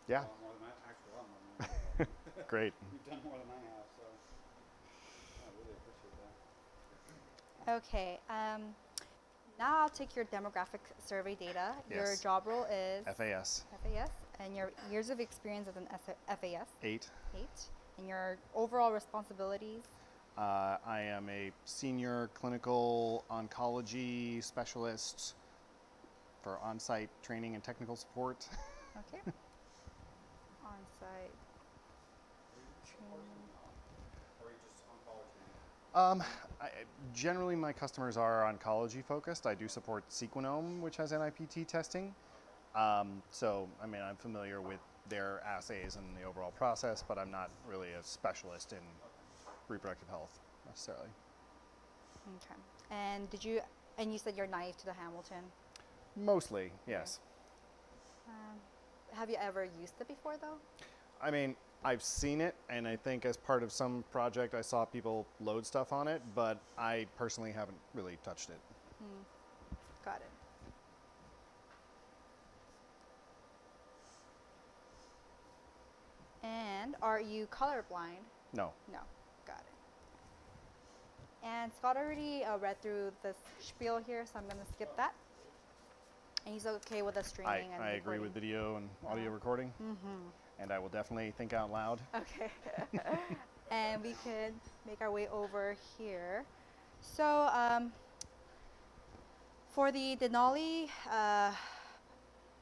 Yeah. More than actually, a lot more than I have. Great. You've done more than I have, so I really appreciate that. Okay. Now I'll take your demographic survey data. Your Yes. job role is FAS. FAS, and your years of experience as an FAS, 8. 8, and your overall responsibilities. I am a senior clinical oncology specialist for on-site training and technical support. Okay. On-site Are you supporting training. or are you just oncology? Um, I, Generally, my customers are oncology focused. I do support Sequenome, which has NIPT testing. Okay. So, I mean, I'm familiar with their assays and the overall process, but I'm not really a specialist in Okay. reproductive health necessarily. Okay. And you said you're naive to the Hamilton. Mostly, Okay. yes. Um, have you ever used it before, though? I mean, I've seen it, and I think as part of some project I saw people load stuff on it, but I personally haven't really touched it. Hmm. Got it. And are you colorblind? No. No. Got it. And Scott already read through this spiel here, so I'm going to skip that. And he's okay with us streaming and I agree with video and audio recording, and I will definitely think out loud. Okay. And we could make our way over here. So for the Denali, what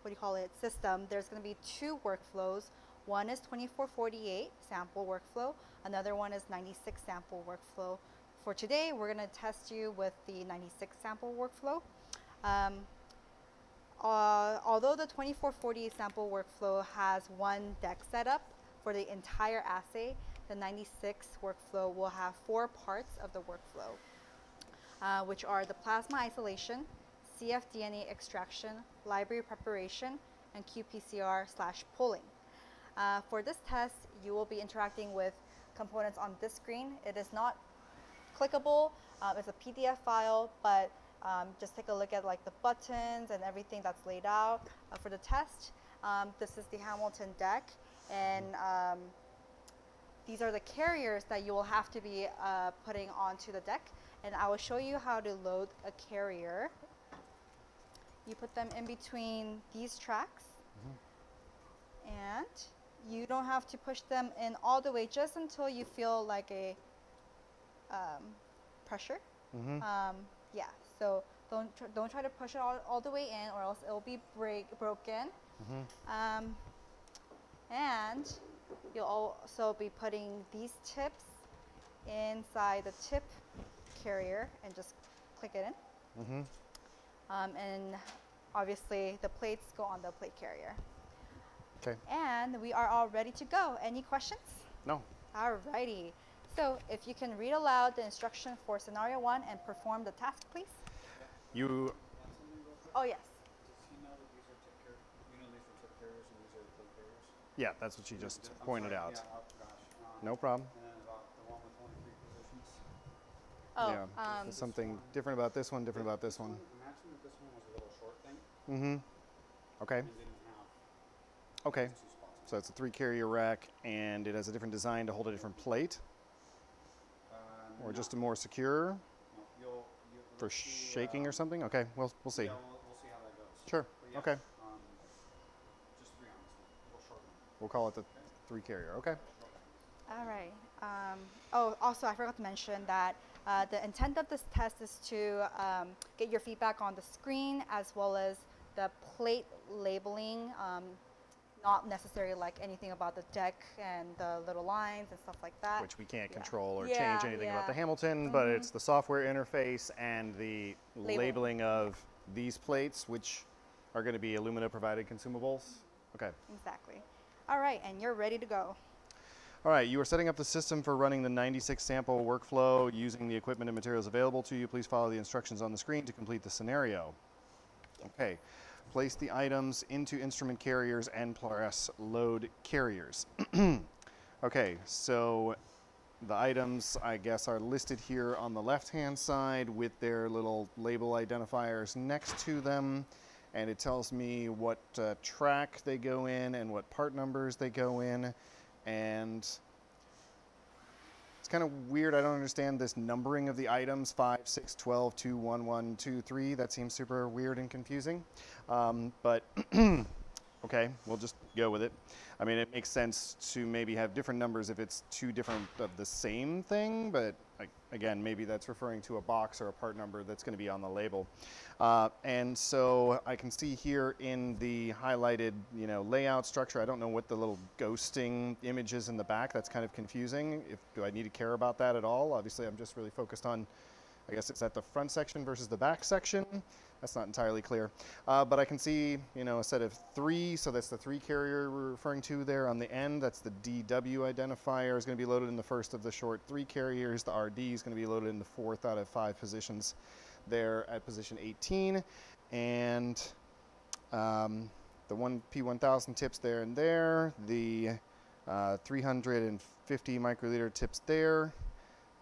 do you call it, system, there's going to be two workflows. One is 2448 sample workflow. Another one is 96 sample workflow. For today, we're going to test you with the 96 sample workflow. Although the 2448 sample workflow has one deck setup for the entire assay, the 96 workflow will have 4 parts of the workflow, which are the plasma isolation, cfDNA extraction, library preparation, and qPCR/pulling. For this test, you will be interacting with components on this screen. It is not clickable. It's a PDF file, but just take a look at like the buttons and everything that's laid out for the test. This is the Hamilton deck, and these are the carriers that you will have to be putting onto the deck. And I will show you how to load a carrier. You put them in between these tracks, and you don't have to push them in all the way, just until you feel like a pressure. Yeah, so don't try to push it all the way in, or else it will be broken. And you'll also be putting these tips inside the tip carrier and just click it in. And obviously the plates go on the plate carrier. Okay. And we are all ready to go. Any questions? No. Alrighty. So if you can read aloud the instruction for scenario 1 and perform the task, please. You. Can I add something real quick? Oh, yes. Does he know that these are tip carriers? You know these are tip carriers and these are plate carriers? Yeah, that's what she just I'm pointed sorry, out. Yeah, oh gosh. No problem. And then about the one with only 3 positions. Oh, Yeah. There's something different about this one, different about this one. Imagine that this one was a little short thing Okay. and didn't have Okay. these 2 spots. So it's a 3 carrier rack, and it has a different design to hold a different plate, or just a more secure No, for let's see, shaking or something. Okay, we'll see. Yeah, we'll see how that goes. Sure. But yeah, Okay. just 3 on this one. A little short one. We'll call it the 3 carrier. Okay. all right. Oh, also, I forgot to mention that the intent of this test is to get your feedback on the screen, as well as the plate labeling. Not necessarily like anything about the deck and the little lines and stuff like that. Which we can't Yeah. control or Yeah, change anything about yeah. the Hamilton, but it's the software interface and the labeling of these plates, which are going to be Illumina provided consumables. Okay. Exactly. All right, and you're ready to go. All right, you are setting up the system for running the 96 sample workflow using the equipment and materials available to you. Please follow the instructions on the screen to complete the scenario. Okay. Place the items into instrument carriers and press load carriers. Okay, so the items, I guess, are listed here on the left-hand side with their little label identifiers next to them. and it tells me what track they go in and what part numbers they go in, and it's kind of weird. I don't understand this numbering of the items, 5, 6, 12, 2, 1, 1, 2, 3. That seems super weird and confusing, but okay, we'll just go with it. I mean, it makes sense to maybe have different numbers if it's two different of the same thing, but again, maybe that's referring to a box or a part number that's going to be on the label. And so I can see here in the highlighted, layout structure, I don't know what the little ghosting image is in the back. That's kind of confusing. Do I need to care about that at all? Obviously, I'm just really focused on, I guess it's at the front section versus the back section. That's not entirely clear. But I can see, a set of 3, so that's the 3 carrier we're referring to there on the end. That's the DW identifier is going to be loaded in the first of the short 3 carriers. The RD is going to be loaded in the 4th out of 5 positions there at position 18. And the P1000 tips there and there. The 350 microliter tips there.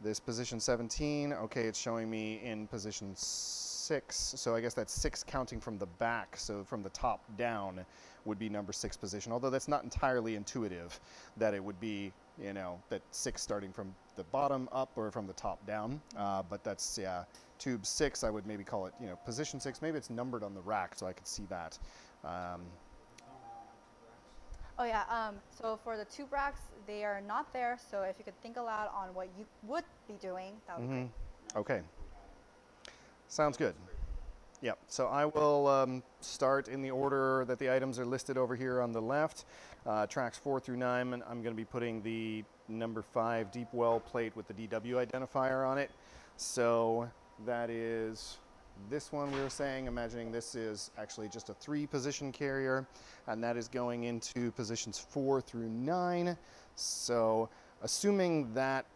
This position 17, okay, it's showing me in position 6, so I guess that's 6 counting from the back, so from the top down would be number 6 position, although that's not entirely intuitive that it would be, that 6 starting from the bottom up or from the top down, but that's, yeah, tube 6, I would maybe call it, position 6, maybe it's numbered on the rack so I could see that. Oh yeah, so for the 2 racks, they are not there, so if you could think aloud on what you would be doing, that would be great. Okay. Sounds good. Yep, so I will start in the order that the items are listed over here on the left. Tracks 4 through 9, and I'm going to be putting the number 5 deep well plate with the DW identifier on it. So that is this one we were saying, imagining this is actually just a 3 position carrier, and that is going into positions 4 through 9. So assuming that,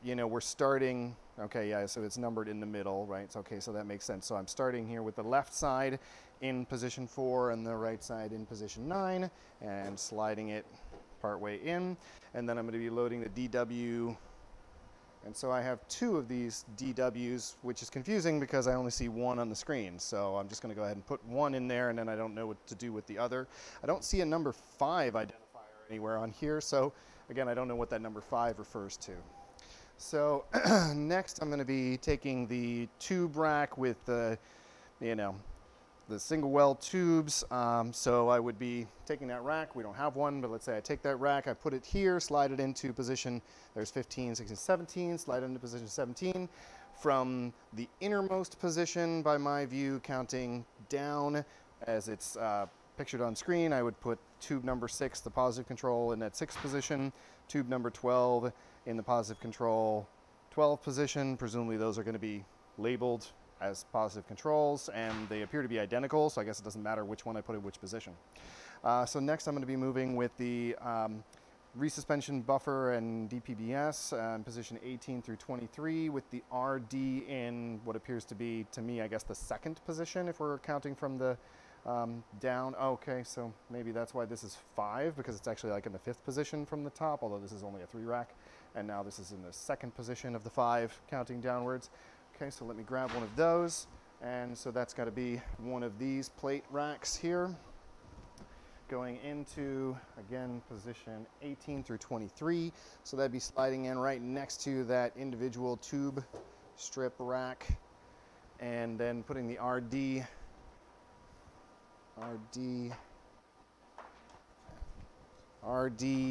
we're starting, okay, yeah, so it's numbered in the middle, right? So, okay, so that makes sense. So I'm starting here with the left side in position 4 and the right side in position 9 and sliding it partway in. And then I'm going to be loading the DW. And so I have 2 of these DWs, which is confusing because I only see 1 on the screen. So I'm just going to go ahead and put 1 in there, and then I don't know what to do with the other. I don't see a number 5 identifier anywhere on here. So again, I don't know what that number 5 refers to. So next I'm going to be taking the tube rack with the, the single well tubes. So I would be taking that rack. We don't have one, but let's say I take that rack, I put it here, slide it into position, there's 15, 16, 17, slide it into position 17. From the innermost position, by my view, counting down as it's pictured on screen, I would put tube number 6, the positive control, in that 6th position, tube number 12 in the positive control 12 position. Presumably those are going to be labeled as positive controls, and they appear to be identical, so I guess it doesn't matter which one I put in which position. So next I'm going to be moving with the resuspension buffer and DPBS in position 18 through 23 with the RD in what appears to be, to me, I guess the 2nd position if we're counting from the down. Okay, so maybe that's why this is 5, because it's actually like in the 5th position from the top, although this is only a 3 rack, and now this is in the 2nd position of the 5 counting downwards. Okay, so let me grab one of those, and so that's got to be one of these plate racks here, going into, again, position 18 through 23, so that'd be sliding in right next to that individual tube strip rack, and then putting the RD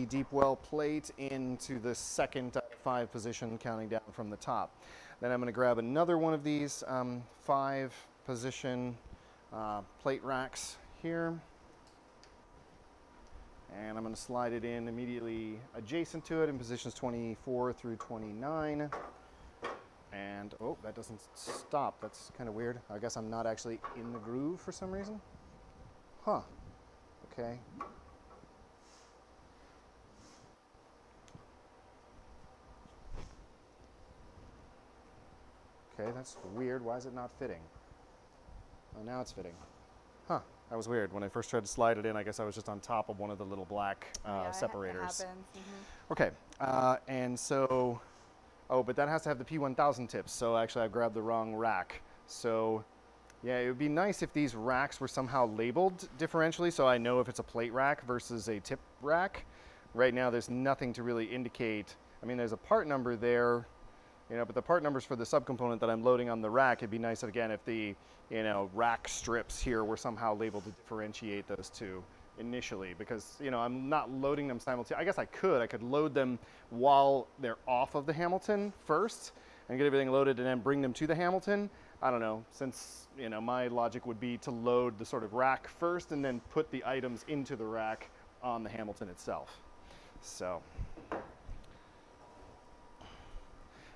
deep well plate into the 2nd out of 5 position, counting down from the top. Then I'm going to grab another one of these 5 position plate racks here, and I'm going to slide it in immediately adjacent to it in positions 24 through 29. And oh, that doesn't stop. That's kind of weird. I guess I'm not actually in the groove for some reason. Huh. Okay. Okay, that's weird. Why is it not fitting? Oh, now it's fitting. Huh. That was weird. When I first tried to slide it in, I guess I was just on top of one of the little black separators. It happens. Mm-hmm. Okay. And so, oh, but that has to have the P1000 tips. So actually, I grabbed the wrong rack. So Yeah, it would be nice if these racks were somehow labeled differentially so I know if it's a plate rack versus a tip rack. Right now there's nothing to really indicate. I mean, there's a part number there, you know, but the part numbers for the subcomponent that I'm loading on the rack, it'd be nice again if the, you know, rack strips here were somehow labeled to differentiate those two initially, because, you know, I'm not loading them simultaneously. I guess I could load them while they're off of the Hamilton first and get everything loaded and then bring them to the Hamilton. I don't know, since, you know, my logic would be to load the sort of rack first and then put the items into the rack on the Hamilton itself. So,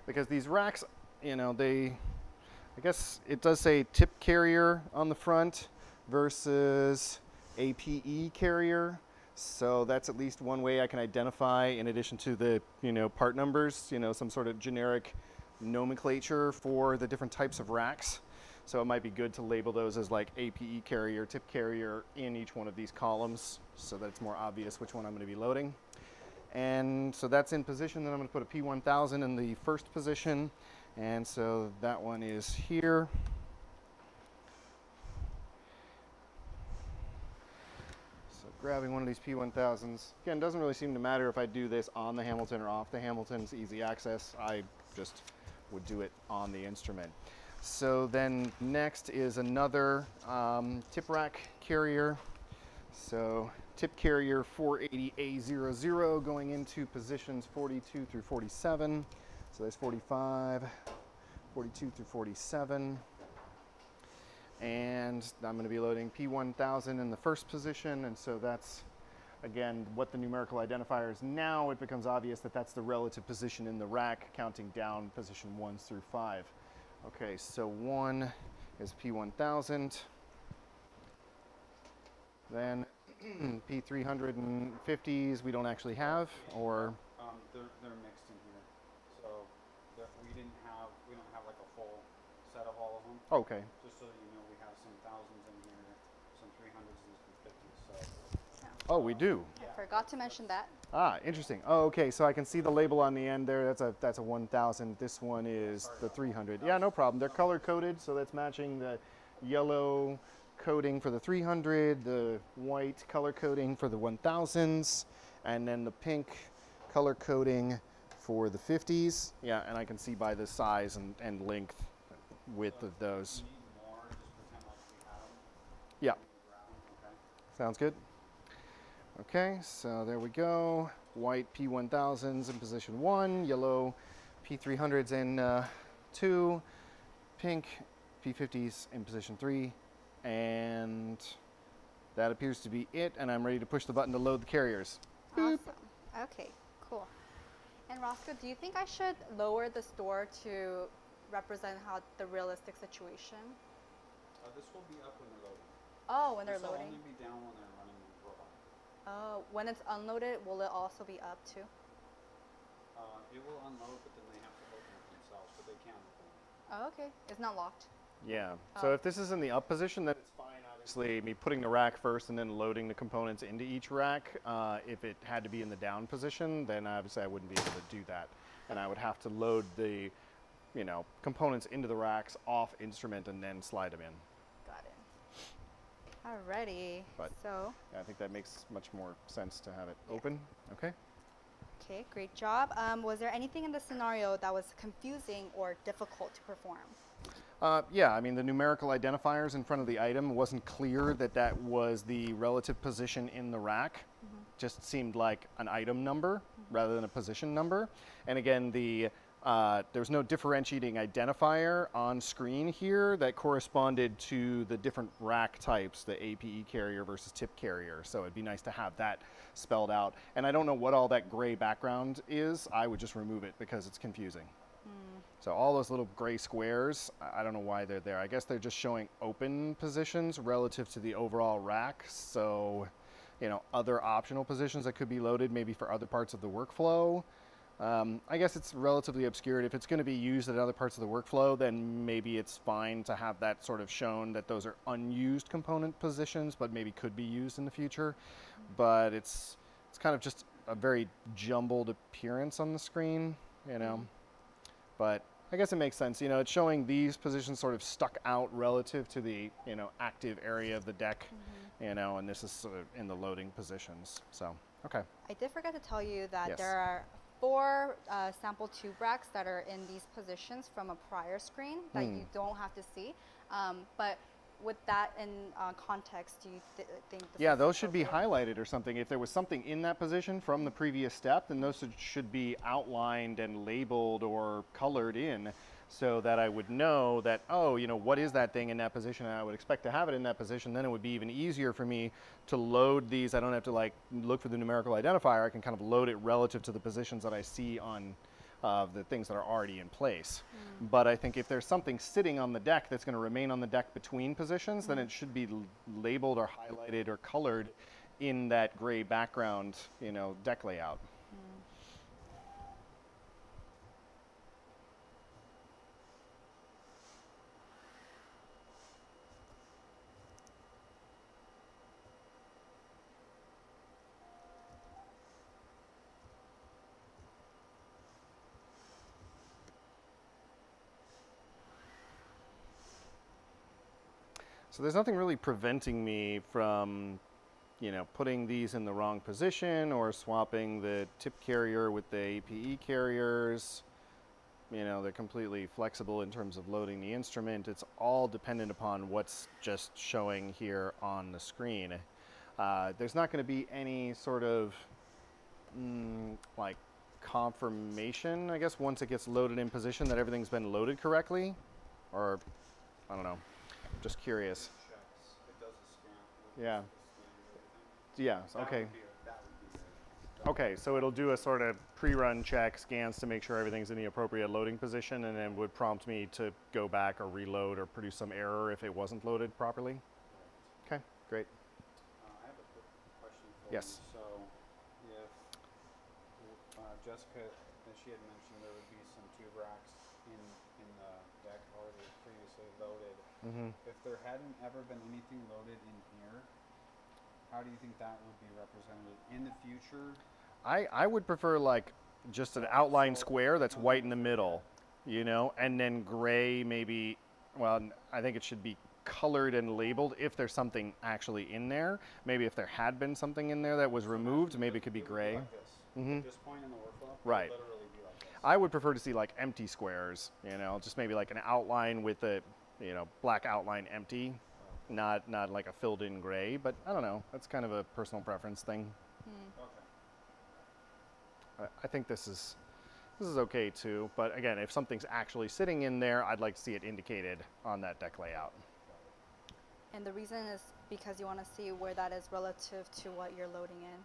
because these racks, you know, I guess it does say tip carrier on the front versus APE carrier. So that's at least one way I can identify, in addition to the, you know, part numbers, you know, some sort of generic nomenclature for the different types of racks. So it might be good to label those as like APE carrier, tip carrier in each one of these columns so that it's more obvious which one I'm going to be loading. And so that's in position. Then I'm going to put a P1000 in the first position. And so that one is here. So grabbing one of these P1000s. Again, doesn't really seem to matter if I do this on the Hamilton or off the Hamilton. It's easy access. I just would do it on the instrument. So then next is another tip rack carrier. So tip carrier 480A00 going into positions 42 through 47. So there's 45, 42 through 47. And I'm going to be loading P1000 in the first position. And so that's, again, what the numerical identifier is now. It becomes obvious that that's the relative position in the rack, counting down position 1 through 5. Okay, so 1 is P1000. Then P350s we don't actually have, or They're mixed in here, so we don't have like a full set of all of them. okay. Just so you know, we have some thousands in here, some 300s and some 50s. So Oh, we do. I forgot to mention that. Ah, interesting. Oh, okay. So I can see the label on the end there. That's a 1000. This one is the 300. Yeah, no problem. They're color coded, so that's matching the yellow coding for the 300, the white color coding for the 1000s, and then the pink color coding for the 50s. Yeah, and I can see by the size and length, width of those. if you need more, just pretend like we have them. Yeah, Grab them, okay? sounds good. Okay, so there we go. White P1000s in position 1, yellow P300s in 2, pink P50s in position 3, and that appears to be it, and I'm ready to push the button to load the carriers. Awesome. Okay, cool. And Roscoe, do you think I should lower the store to represent how the realistic situation? This will be up when they're loading. Oh, when they're This will loading. only be down when they're running the robot. Oh, when it's unloaded, will it also be up too? It will unload, but then they have to open it themselves, but they can open it. Oh, okay. It's not locked. Yeah, so Oh. if this is in the up position, then it's fine, obviously, me putting the rack first and then loading the components into each rack. If it had to be in the down position, then obviously I wouldn't be able to do that. And I would have to load the, you know, components into the racks off instrument and then slide them in. Got it. Alrighty. But- So, Yeah, I think that makes much more sense to have it Yeah. open. Okay. okay, great job. Was there anything in the scenario that was confusing or difficult to perform? Yeah, I mean, the numerical identifiers in front of the item wasn't clear that that was the relative position in the rack. Just seemed like an item number rather than a position number. And again, there's no differentiating identifier on screen here that corresponded to the different rack types, the APE carrier versus tip carrier. So it'd be nice to have that spelled out. And I don't know what all that gray background is. I would just remove it because it's confusing. So all those little gray squares, I don't know why they're there. I guess they're just showing open positions relative to the overall rack. So, you know, other optional positions that could be loaded maybe for other parts of the workflow. I guess it's relatively obscured. If it's going to be used at other parts of the workflow, then maybe it's fine to have that sort of shown that those are unused component positions, but maybe could be used in the future. But it's kind of just a very jumbled appearance on the screen, you know. But I guess it makes sense. You know, it's showing these positions sort of stuck out relative to the, you know, active area of the deck, you know, and this is sort of in the loading positions. So, okay. I did forget to tell you that Yes. there are 4 sample tube racks that are in these positions from a prior screen that you don't have to see. But with that in context, do you think this Yeah, is those should be appropriate? highlighted or something. If there was something in that position from the previous step, then those should be outlined and labeled or colored in so that I would know that, oh, you know, what is that thing in that position? And I would expect to have it in that position. Then it would be even easier for me to load these. I don't have to like look for the numerical identifier. I can kind of load it relative to the positions that I see on the things that are already in place. But I think if there's something sitting on the deck that's going to remain on the deck between positions, then it should be labeled or highlighted or colored in that gray background, you know, deck layout. So there's nothing really preventing me from, you know, putting these in the wrong position or swapping the tip carrier with the APE carriers. You know, they're completely flexible in terms of loading the instrument. It's all dependent upon what's just showing here on the screen. There's not going to be any sort of like confirmation, I guess, once it gets loaded in position that everything's been loaded correctly, or I don't know. Just curious. Checks. It does a scan. Yeah. It scans everything. Yeah. That Okay. would be that would be Okay. So it'll do a sort of pre-run check, scans to make sure everything's in the appropriate loading position, and then would prompt me to go back or reload or produce some error if it wasn't loaded properly. Okay. Great. I have a quick question for Yes. you. So, if Jessica, as she had mentioned, there would be some tube racks in the deck already previously loaded. If there hadn't ever been anything loaded in here, how do you think that would be represented in the future? I would prefer like just an outline square that's white in the middle, you know, and then gray maybe. Well, I think it should be colored and labeled if there's something actually in there. Maybe if there had been something in there that was removed, maybe it could be gray. Like this. At this point in the workflow, it would Right. literally be like this. I would prefer to see like empty squares, you know, just maybe like an outline with a, you know, black outline empty, not like a filled in gray, but I don't know. That's kind of a personal preference thing. Okay. I think this is okay too, but again, if something's actually sitting in there, I'd like to see it indicated on that deck layout. And the reason is because you want to see where that is relative to what you're loading in.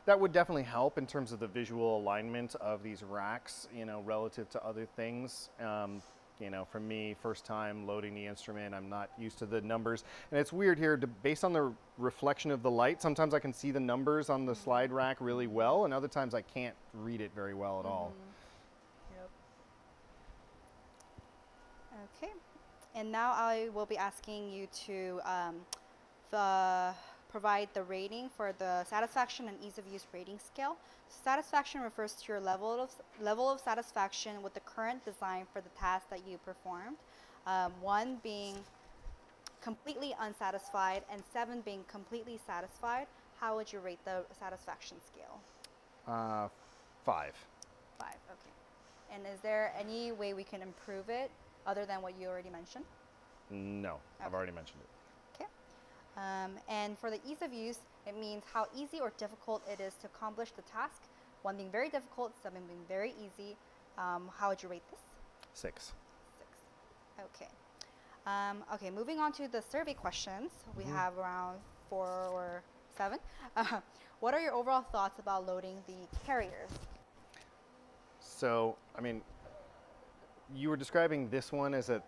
That would definitely help in terms of the visual alignment of these racks, you know, relative to other things. You know, for me, first time loading the instrument, I'm not used to the numbers. And it's weird here, based on the reflection of the light, sometimes I can see the numbers on the slide rack really well, and other times I can't read it very well at all. Yep. Okay. And now I will be asking you to provide the rating for the satisfaction and ease of use rating scale. Satisfaction refers to your level of satisfaction with the current design for the task that you performed. 1 being completely unsatisfied and 7 being completely satisfied. How would you rate the satisfaction scale? 5. 5, okay. And is there any way we can improve it other than what you already mentioned? No, I've Okay. already mentioned it. Okay. And for the ease of use, it means how easy or difficult it is to accomplish the task. 1 being very difficult, 7 being very easy. How would you rate this? 6. 6. Okay. Okay, moving on to the survey questions. We have around 4 or 7. What are your overall thoughts about loading the carriers? So, I mean, you were describing this one as a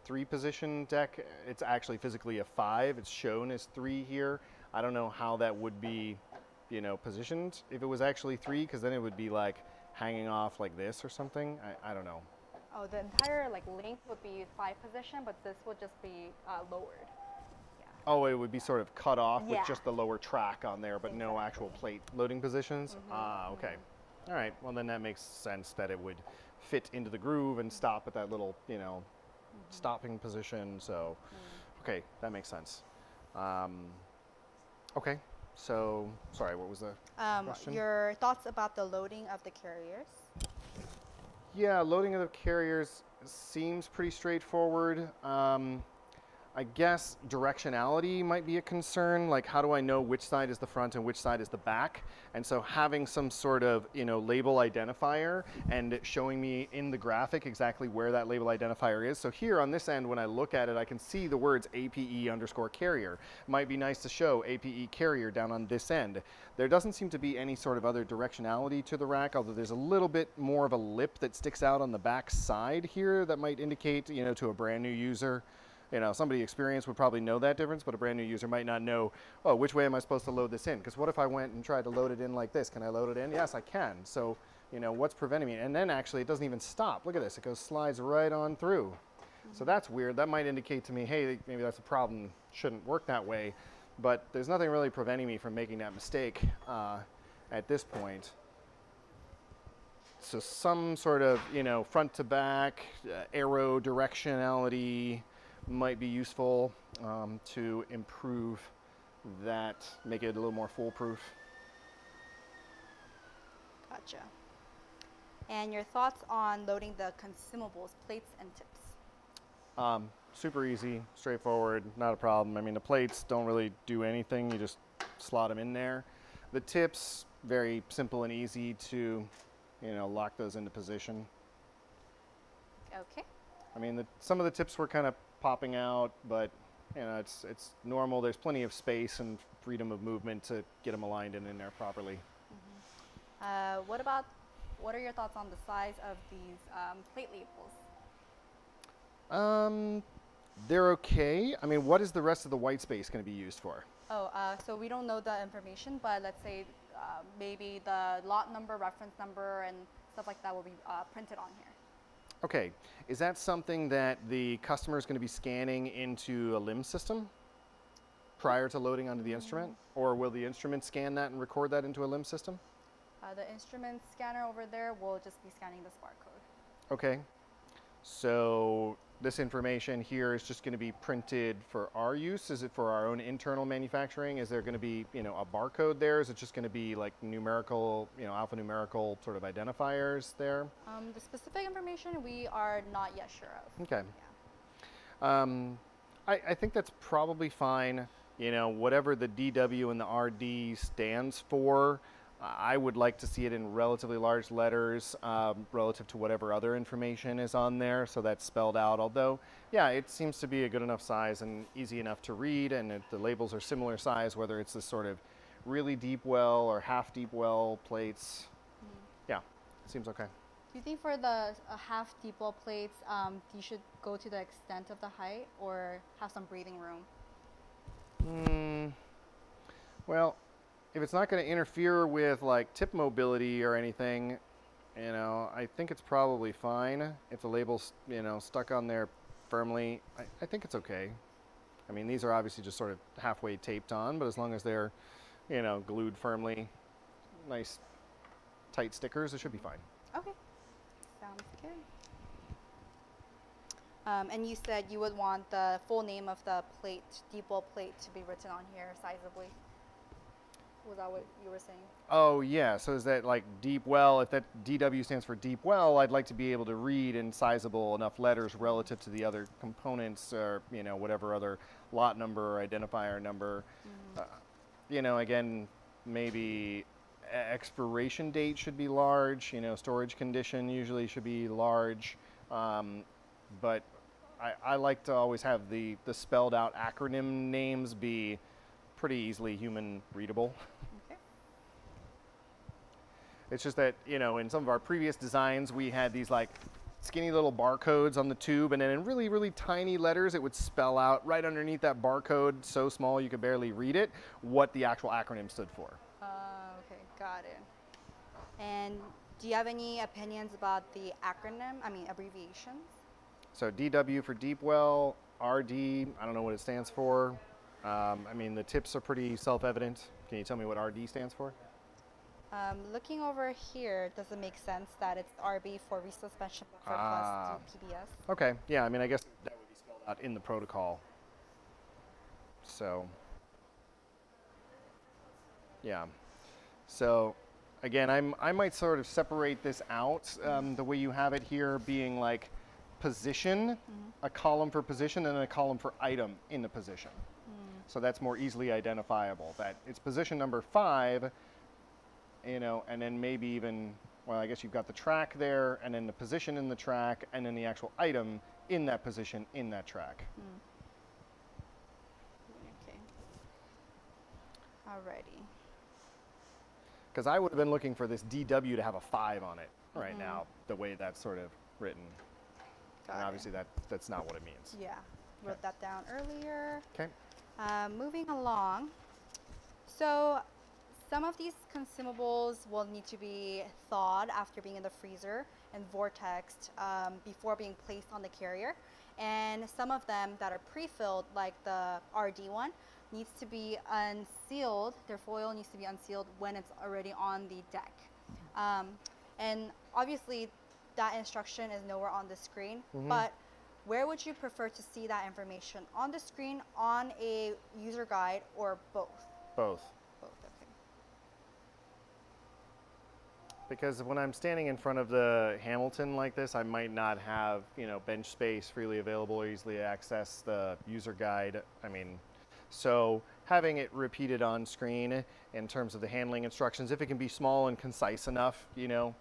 3-position deck. It's actually physically a 5. It's shown as 3 here. I don't know how that would be, you know, positioned if it was actually 3, because then it would be like hanging off like this or something. I don't know. Oh, the entire like length would be 5 position, but this would just be lowered. Yeah. Oh, it would be sort of cut off with Yeah. just the lower track on there, but no actual plate loading positions. Ah, okay. All right, well then that makes sense that it would fit into the groove and stop at that little, you know, stopping position. So, okay, that makes sense. Okay, so sorry, what was the question? Your thoughts about the loading of the carriers? Yeah, loading of the carriers seems pretty straightforward. I guess directionality might be a concern. Like, how do I know which side is the front and which side is the back? And so having some sort of, you know, label identifier and showing me in the graphic exactly where that label identifier is. So here on this end, when I look at it, I can see the words APE_carrier. Might be nice to show APE carrier down on this end. There doesn't seem to be any sort of other directionality to the rack, although there's a little bit more of a lip that sticks out on the back side here that might indicate, you know, to a brand new user. You know, somebody experienced would probably know that difference, but a brand new user might not know, oh, which way am I supposed to load this in? Because what if I went and tried to load it in like this? Can I load it in? Yes, I can. So, you know, what's preventing me? And then actually it doesn't even stop. Look at this. It goes, slides right on through. So that's weird. That might indicate to me, hey, maybe that's a problem. Shouldn't work that way. But there's nothing really preventing me from making that mistake at this point. So some sort of, you know, front to back, arrow directionality might be useful to improve that, make it a little more foolproof. Gotcha. And your thoughts on loading the consumables, plates and tips? Super easy, straightforward, not a problem. I mean, the plates don't really do anything. You just slot them in there. The tips, very simple and easy to, you know, lock those into position. Okay. I mean, some of the tips were kind of popping out, but you know, it's normal. There's plenty of space and freedom of movement to get them aligned in there properly. What are your thoughts on the size of these plate labels? They're okay. I mean, what is the rest of the white space going to be used for? Oh, so we don't know the information, but let's say maybe the lot number, reference number, and stuff like that will be printed on here. Okay, is that something that the customer is going to be scanning into a LIMS system prior to loading onto the instrument? Or will the instrument scan that and record that into a LIMS system? The instrument scanner over there will just be scanning this barcode. Okay, so this information here is just going to be printed for our use? Is it for our own internal manufacturing? Is there going to be, you know, a barcode there? Is it just going to be like numerical, you know, alphanumerical sort of identifiers there? The specific information we are not yet sure of. Okay. Yeah. I think that's probably fine. You know, whatever the DW and the RD stands for, I would like to see it in relatively large letters relative to whatever other information is on there, so that's spelled out. Although, yeah, it seems to be a good enough size and easy enough to read, and the labels are similar size, whether it's this sort of really deep well or half deep well plates. Yeah, it seems okay. Do you think for the half deep well plates, you should go to the extent of the height or have some breathing room? Well, if it's not going to interfere with like tip mobility or anything, you know, I think it's probably fine. If the label's, you know, stuck on there firmly, I think it's okay. I mean, these are obviously just sort of halfway taped on, but as long as they're, you know, glued firmly, nice tight stickers, it should be fine. Okay, sounds good. And you said you would want the full name of the plate, deep well plate, to be written on here sizably. Was that what you were saying? Oh yeah, so is that like deep well, if that DW stands for deep well, I'd like to be able to read in sizable enough letters relative to the other components or, you know, whatever other lot number or identifier number. You know, again, maybe expiration date should be large, you know, storage condition usually should be large, but I like to always have the spelled out acronym names be pretty easily human readable. Okay. It's just that, you know, in some of our previous designs, we had these like skinny little barcodes on the tube, and then in really, really tiny letters, it would spell out right underneath that barcode, so small you could barely read it, what the actual acronym stood for. Okay, got it. And do you have any opinions about the abbreviations? So DW for deep well, RD, I don't know what it stands for. I mean, the tips are pretty self-evident. Can you tell me what RD stands for? Looking over here, does it make sense that it's RB for resuspension buffer plus 2 PBS? Okay, yeah, I mean, I guess that would be spelled out in the protocol. So, yeah. So, again, I might sort of separate this out the way you have it here being like position, a column for position, and then a column for item in the position. So that's more easily identifiable. That it's position number 5, you know, and then maybe even, well, I guess you've got the track there, and then the position in the track, and then the actual item in that position in that track. Okay. Alrighty. Because I would have been looking for this DW to have a 5 on it right now, the way that's sort of written. And obviously that's not what it means. Yeah, wrote that down earlier. Okay. Moving along. So some of these consumables will need to be thawed after being in the freezer and vortexed before being placed on the carrier. And some of them that are pre-filled, like the RD one, needs to be unsealed. Their foil needs to be unsealed when it's already on the deck. And obviously that instruction is nowhere on the screen, but where would you prefer to see that information? On the screen, on a user guide, or both? Both. Both, okay. Because when I'm standing in front of the Hamilton like this, I might not have, you know, bench space freely available or easily access the user guide. I mean, so having it repeated on screen in terms of the handling instructions, if it can be small and concise enough, you know.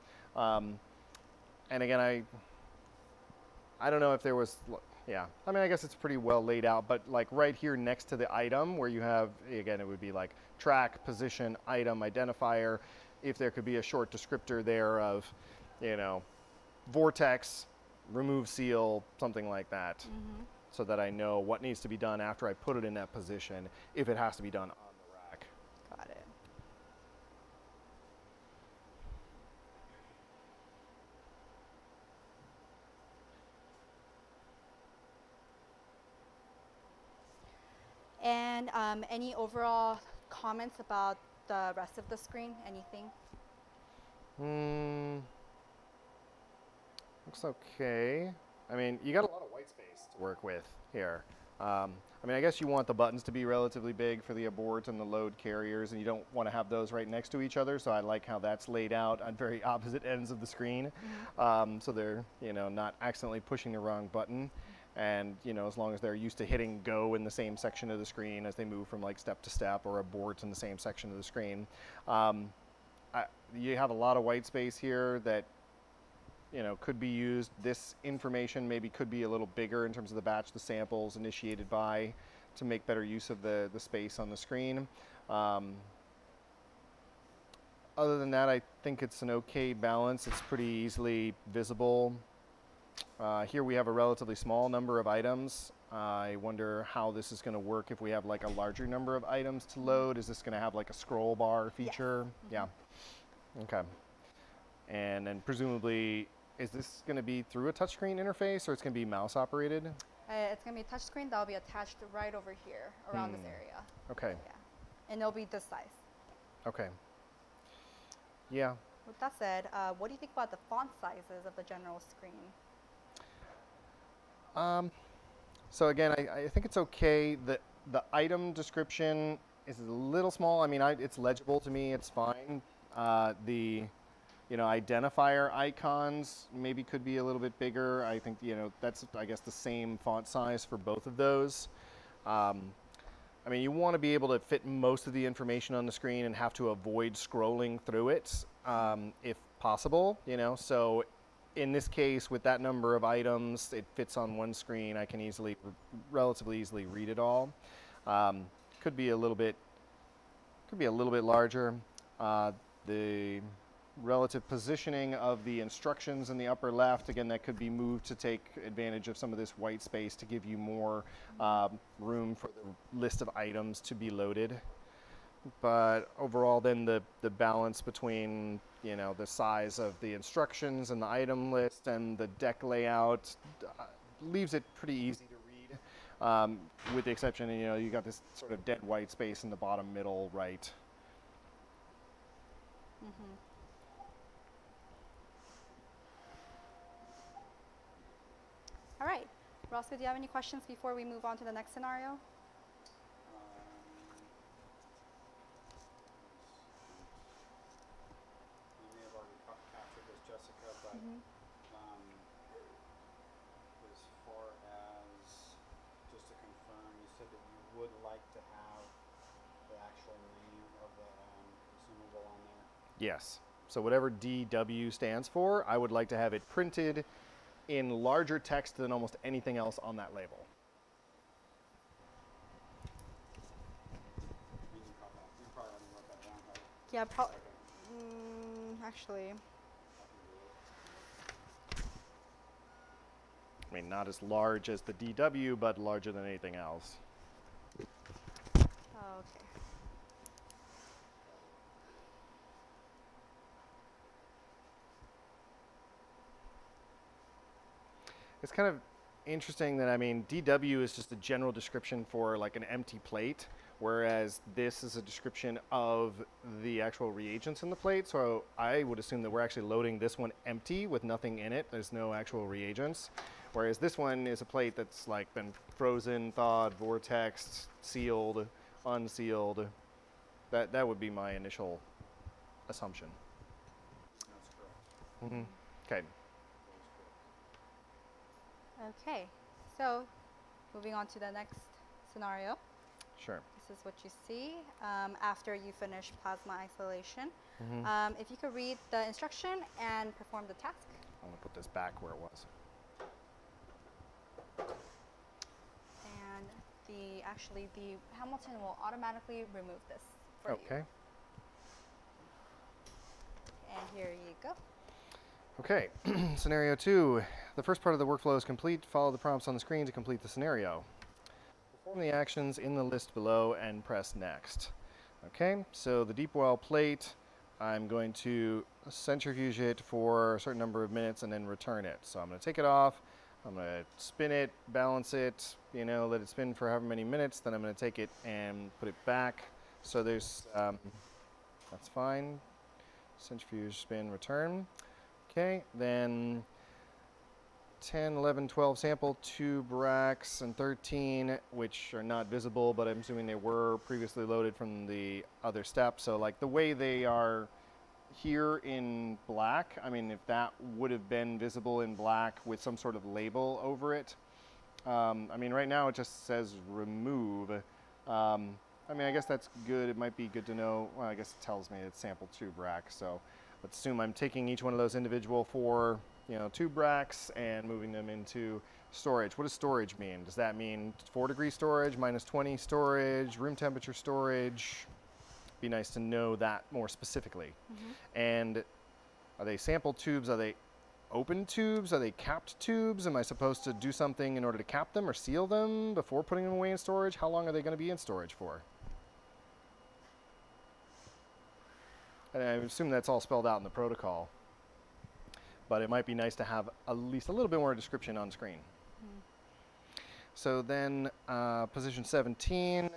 And again, I don't know if there was, yeah, I mean, I guess it's pretty well laid out, but like right here next to the item where you have, again, it would be like track, position, item, identifier, if there could be a short descriptor there of, you know, vortex, remove seal, something like that, so that I know what needs to be done after I put it in that position, if it has to be done on the rack. Got it. And any overall comments about the rest of the screen? Anything? Looks okay. I mean, you got a lot of white space to work with here. I mean, I guess you want the buttons to be relatively big for the abort and the load carriers, and you don't want to have those right next to each other, so I like how that's laid out on very opposite ends of the screen. So they're, you know, not accidentally pushing the wrong button. And, you know, as long as they're used to hitting go in the same section of the screen as they move from like step to step, or abort in the same section of the screen. You have a lot of white space here that, you know, could be used. This information maybe could be a little bigger in terms of the batch the samples initiated by, to make better use of the space on the screen. Other than that, I think it's an okay balance. It's pretty easily visible. Here we have a relatively small number of items. I wonder how this is going to work if we have like a larger number of items to load. Is this going to have like a scroll bar feature? Yeah. Okay. And then presumably, is this going to be through a touchscreen interface, or it's going to be mouse operated? It's going to be a touchscreen that will be attached right over here around this area. Okay. Yeah. And it'll be this size. Okay. Yeah. With that said, what do you think about the font sizes of the general screen? So again, I think it's okay. The item description is a little small. I mean, it's legible to me. It's fine. The, you know, identifier icons maybe could be a little bit bigger. I think, you know, that's, I guess, the same font size for both of those. I mean, you want to be able to fit most of the information on the screen and have to avoid scrolling through it, if possible, you know. So in this case, with that number of items, it fits on one screen. I can relatively easily read it all. Could be a little bit larger. The relative positioning of the instructions in the upper left, again, that could be moved to take advantage of some of this white space to give you more room for the list of items to be loaded. But overall, then the balance between, you know, the size of the instructions and the item list and the deck layout leaves it pretty easy to read, with the exception, you know, you got this sort of dead white space in the bottom middle right. Mm-hmm. All right. Roscoe, do you have any questions before we move on to the next scenario? You may have already captured this, Jessica, but Mm-hmm. as far as, just to confirm, you said that you would like to have the actual name of the consumable on there? Yes. So whatever DW stands for, I would like to have it printed in larger text than almost anything else on that label. You can copy that. You probably haven't wrote that down, right? Yeah, actually. I mean, not as large as the DW, but larger than anything else. Oh, okay. It's kind of interesting that, I mean, DW is just a general description for like an empty plate, whereas this is a description of the actual reagents in the plate. So I would assume that we're actually loading this one empty with nothing in it. There's no actual reagents. Whereas this one is a plate that's like been frozen, thawed, vortexed, sealed, unsealed. That would be my initial assumption. That's correct. Mm-hmm. Okay. Okay. So, moving on to the next scenario. Sure. This is what you see after you finish plasma isolation. Mm-hmm. If you could read the instruction and perform the task. I'm gonna put this back where it was. And the Hamilton will automatically remove this for you. Okay. And here you go. Okay, scenario 2. The first part of the workflow is complete. Follow the prompts on the screen to complete the scenario. Perform the actions in the list below and press next. Okay, so the deep well plate, I'm going to centrifuge it for a certain number of minutes and then return it. So I'm going to take it off, I'm going to spin it, balance it, let it spin for however many minutes, then I'm going to take it and put it back. So there's, that's fine. Centrifuge, spin, return. Okay, then 10, 11, 12 sample tube racks and 13, which are not visible, but I'm assuming they were previously loaded from the other step. So like the way they are here in black, I mean, if that would have been visible in black with some sort of label over it. I mean, right now it just says remove. I mean, I guess that's good. It might be good to know. Well, I guess it tells me it's sample tube rack. So let's assume I'm taking each one of those individual 4, tube racks and moving them into storage. What does storage mean? Does that mean 4-degree storage, -20 storage, room temperature storage? Be nice to know that more specifically. Mm-hmm. And are they sample tubes? Are they open tubes? Are they capped tubes? Am I supposed to do something in order to cap them or seal them before putting them away in storage? How long are they going to be in storage for? And I assume that's all spelled out in the protocol. But it might be nice to have at least a little bit more description on screen. Mm. So then position 17,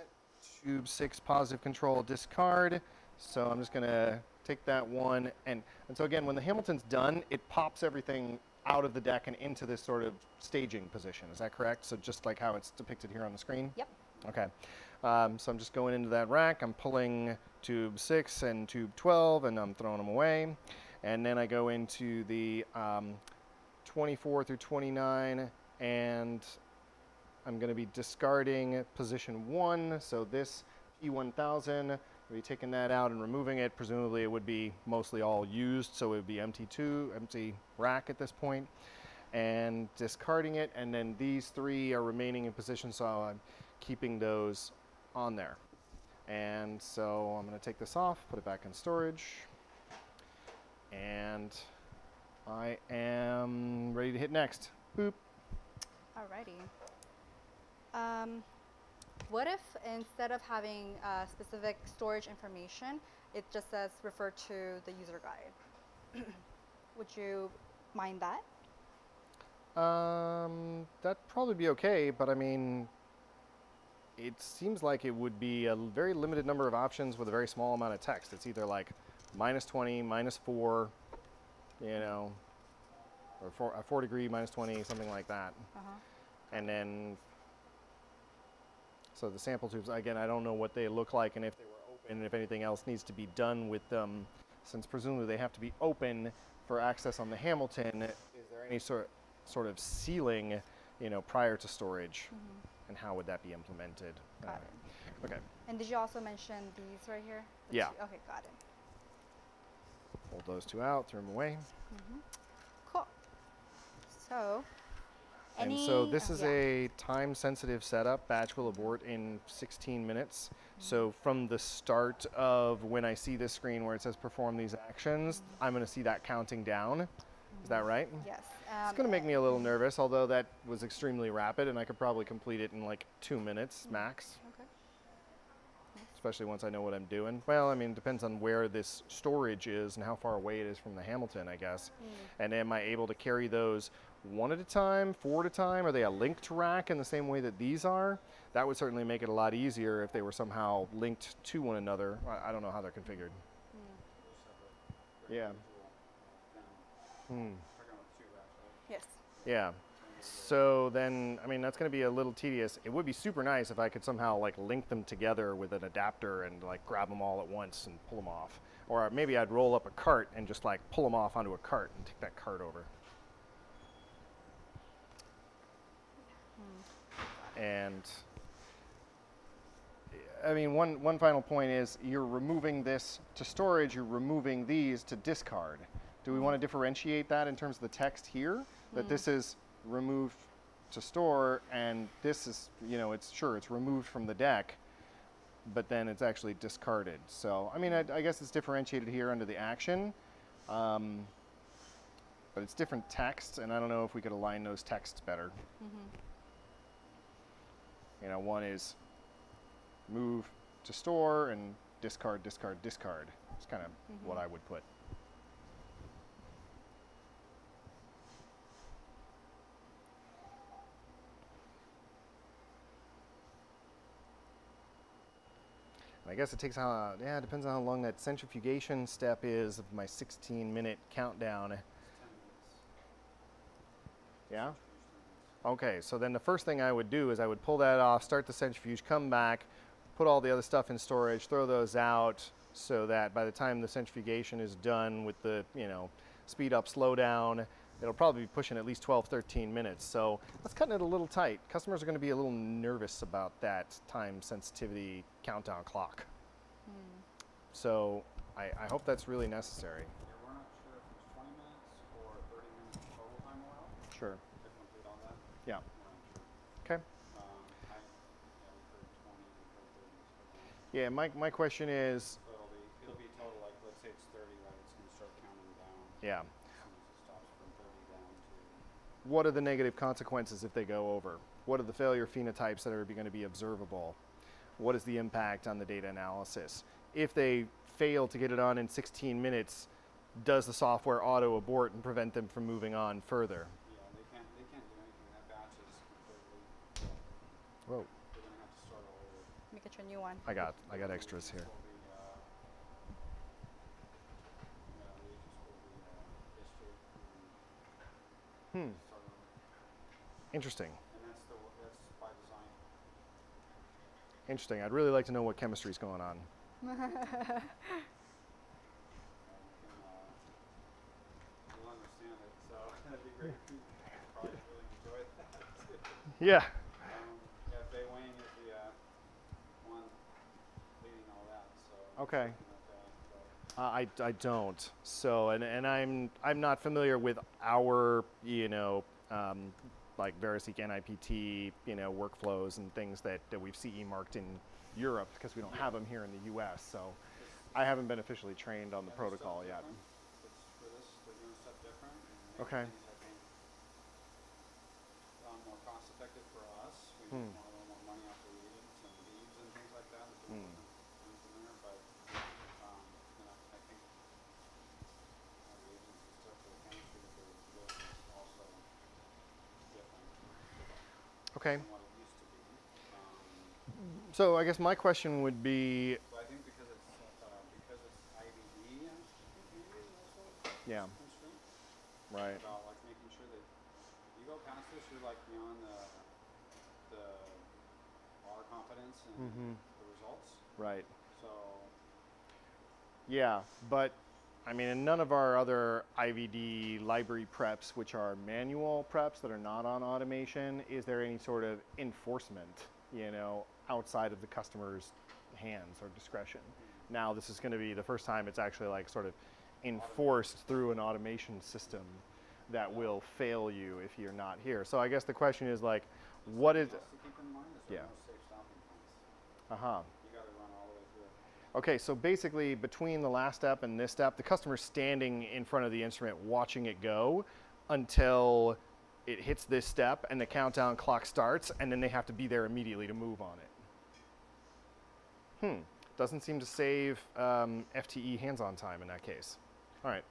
tube 6 positive control discard. So I'm just going to take that one. And so again, when the Hamilton's done, it pops everything out of the deck and into this sort of staging position. Is that correct? So just like how it's depicted here on the screen? Yep. Okay. So I'm just going into that rack. I'm pulling tube 6 and tube 12, and I'm throwing them away. And then I go into the 24 through 29, and I'm going to be discarding position 1. So this P1000, we'll be taking that out and removing it. Presumably it would be mostly all used, so it would be empty rack at this point. And discarding it, and then these 3 are remaining in position, so I'm keeping those on there. And so I'm going to take this off, put it back in storage, and I am ready to hit next. Boop. Alrighty. What if instead of having specific storage information, it just says refer to the user guide? Would you mind that? That'd probably be okay, but I mean, it seems like it would be a very limited number of options with a very small amount of text. It's either like minus 20, minus 4, you know, or a 4 degree, minus 20, something like that. And then, so the sample tubes, again, I don't know what they look like and if they were open and if anything else needs to be done with them, since presumably they have to be open for access on the Hamilton. Is there any sort of sealing, you know, prior to storage? And how would that be implemented? Got it. Okay. And did you also mention these right here? Yeah. Okay, got it. Hold those two out, throw them away. Cool. So, And so this is a time-sensitive setup. Batch will abort in 16 minutes. So from the start of when I see this screen where it says perform these actions, I'm going to see that counting down. Is that right? Yes. It's going to make me a little nervous, although that was extremely rapid, and I could probably complete it in like 2 minutes max. Okay. Especially once I know what I'm doing. Well, I mean, it depends on where this storage is and how far away it is from the Hamilton, I guess. And am I able to carry those 1 at a time, 4 at a time? Are they a linked rack in the same way that these are? That would certainly make it a lot easier if they were somehow linked to one another. I don't know how they're configured. Yeah. Yes. Yeah. So then, I mean, that's going to be a little tedious. It would be super nice if I could somehow like link them together with an adapter and like grab them all at once and pull them off. Or maybe I'd roll up a cart and just like pull them off onto a cart and take that cart over. And I mean, one final point is you're removing this to storage, you're removing these to discard. Do we want to differentiate that in terms of the text here? That this is removed to store and this is, you know, it's removed from the deck, but then it's actually discarded. So, I mean, I guess it's differentiated here under the action, but it's different text, and I don't know if we could align those texts better. You know, one is move to store and discard, discard, discard. It's kind of what I would put. I guess it takes it depends on how long that centrifugation step is of my 16-minute countdown. Yeah? Okay, so then the first thing I would do is I would pull that off, start the centrifuge, come back, put all the other stuff in storage, throw those out so that by the time the centrifugation is done with the, you know, speed up, slow down, it'll probably be pushing at least 12, 13 minutes. So that's cutting it a little tight. Customers are going to be a little nervous about that time sensitivity countdown clock. So I hope that's really necessary. Yeah, we're not sure if it's 20 minutes or 30 minutes total time oil Sure. to complete all that. Yeah. We're not sure. Okay. We've heard 20, we've heard 30. Yeah, my question is, So it'll be total, like, let's say it's 30, right? It's going to start counting down. yeah, As soon as it stops from 30 down to... what are the negative consequences if they go over? What are the failure phenotypes that are going to be observable? What is the impact on the data analysis? If they fail to get it on in 16 minutes, does the software auto abort and prevent them from moving on further? Yeah, they can't do anything. That batch is completely... Whoa, They're going to have to start all over. Let me get you a new one. I got extras here. The agents will be history and start over. Interesting. And that's by design. Interesting. I'd really like to know what chemistry is going on. You'll understand it, so that'd be great. You probably really enjoy that too. Yeah. Bay Wayne is the one leading all that, so. Okay. Okay, but I don't. So and I'm not familiar with our, you know, like Veriseq NIPT, you know, workflows and things that we've CE marked in Europe because we don't have them here in the U.S. So I haven't been officially trained on the protocol yet. it's for this, they're doing stuff different. And Okay. things, I think, more cost effective for us. We want a little more money off the reagents and beads and things like that. Things in there, but you know, I think reagents and stuff for the chemistry that they're doing is also different Okay. than what it used to be. So I guess my question would be, So I think because it's IVD Yeah. constraint. Right. About like making sure that you go past this, you're like beyond the our confidence in the results. Right. So Yeah, but I mean, in none of our other IVD library preps, which are manual preps that are not on automation, is there any sort of enforcement, outside of the customer's hands or discretion? Now, this is going to be the first time it's actually like sort of enforced through an automation system that will fail you if you're not here. So I guess the question is like, what is? something else to keep in mind is there Yeah. are no safe stopping points. Uh-huh. You got to run all the way through. Okay, so basically between the last step and this step, the customer's standing in front of the instrument watching it go until it hits this step and the countdown clock starts, and then they have to be there immediately to move on it. Doesn't seem to save FTE hands-on time in that case. All right,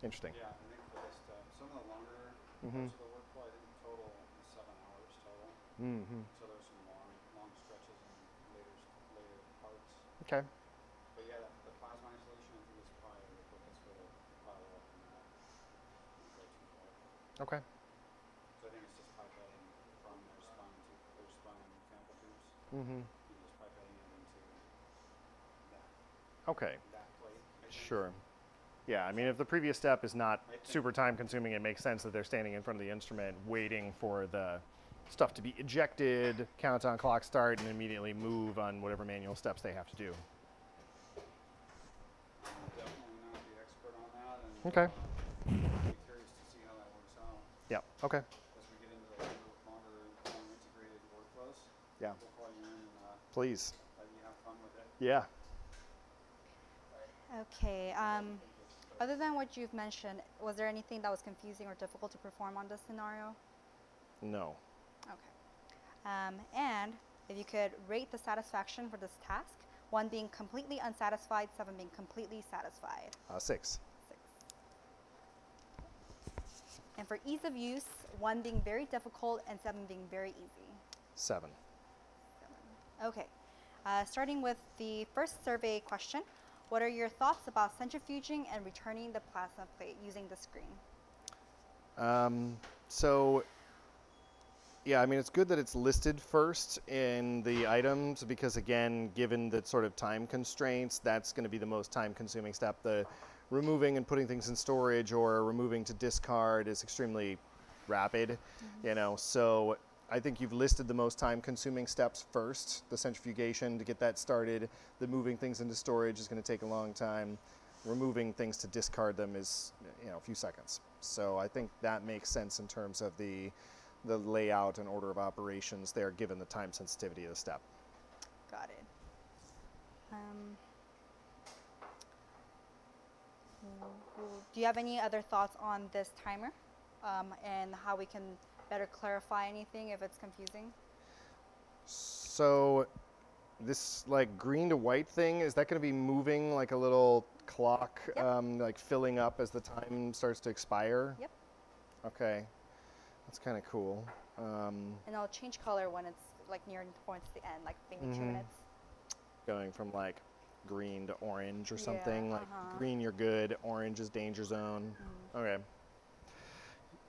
interesting. Yeah, I think for this step, some of the longer parts of the workflow, I think total is 7 hours total. So there's some long stretches and later parts. Okay. But yeah, the plasma isolation, I think is probably the quickest way to follow up on that. Don't go too far. Okay. So I think it's just pipetting from their spine sample tubes. Mm-hmm. And just pipetting it into Okay. that plate. I think. Sure. Yeah, I mean, if the previous step is not super time consuming, it makes sense that they're standing in front of the instrument waiting for the stuff to be ejected, countdown clock start, and immediately move on whatever manual steps they have to do. I'm definitely not the expert on that. And, Okay. I'll be curious to see how that works out. Yeah, okay. As we get into the longer integrated workflows, Yeah, we'll call you in and please. let you have fun with it. Yeah. Okay. Other than what you've mentioned, was there anything that was confusing or difficult to perform on this scenario? No. Okay. And if you could rate the satisfaction for this task, 1 being completely unsatisfied, 7 being completely satisfied. 6. 6. And for ease of use, 1 being very difficult and 7 being very easy. 7. 7. Okay. Starting with the first survey question, what are your thoughts about centrifuging and returning the plasma plate using the screen? So, yeah, I mean, it's good that it's listed first in the items because, again, given the sort of time constraints, that's going to be the most time-consuming step. The removing and putting things in storage or removing to discard is extremely rapid, so I think you've listed the most time-consuming steps first. The centrifugation to get that started, the moving things into storage is going to take a long time. Removing things to discard them is, a few seconds. So I think that makes sense in terms of the layout and order of operations there, given the time sensitivity of the step. Got it. Do you have any other thoughts on this timer and how we can better clarify anything if it's confusing? So this like green to white thing, is that going to be moving like a little clock, Yep. like filling up as the time starts to expire? Yep. Okay, that's kind of cool. And it'll change color when it's like near towards the end, like maybe 2 minutes. Going from like green to orange or something. Yeah, Like green, you're good. Orange is danger zone. Okay.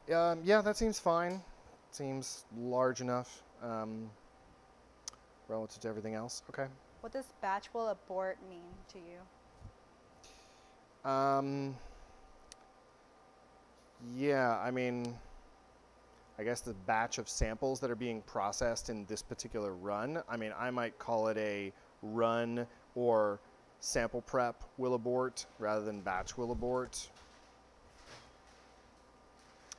Yeah, that seems fine. Seems large enough relative to everything else. Okay. What does batch will abort mean to you? Yeah, I mean, I guess the batch of samples that are being processed in this particular run, I mean, I might call it a run or sample prep will abort rather than batch will abort.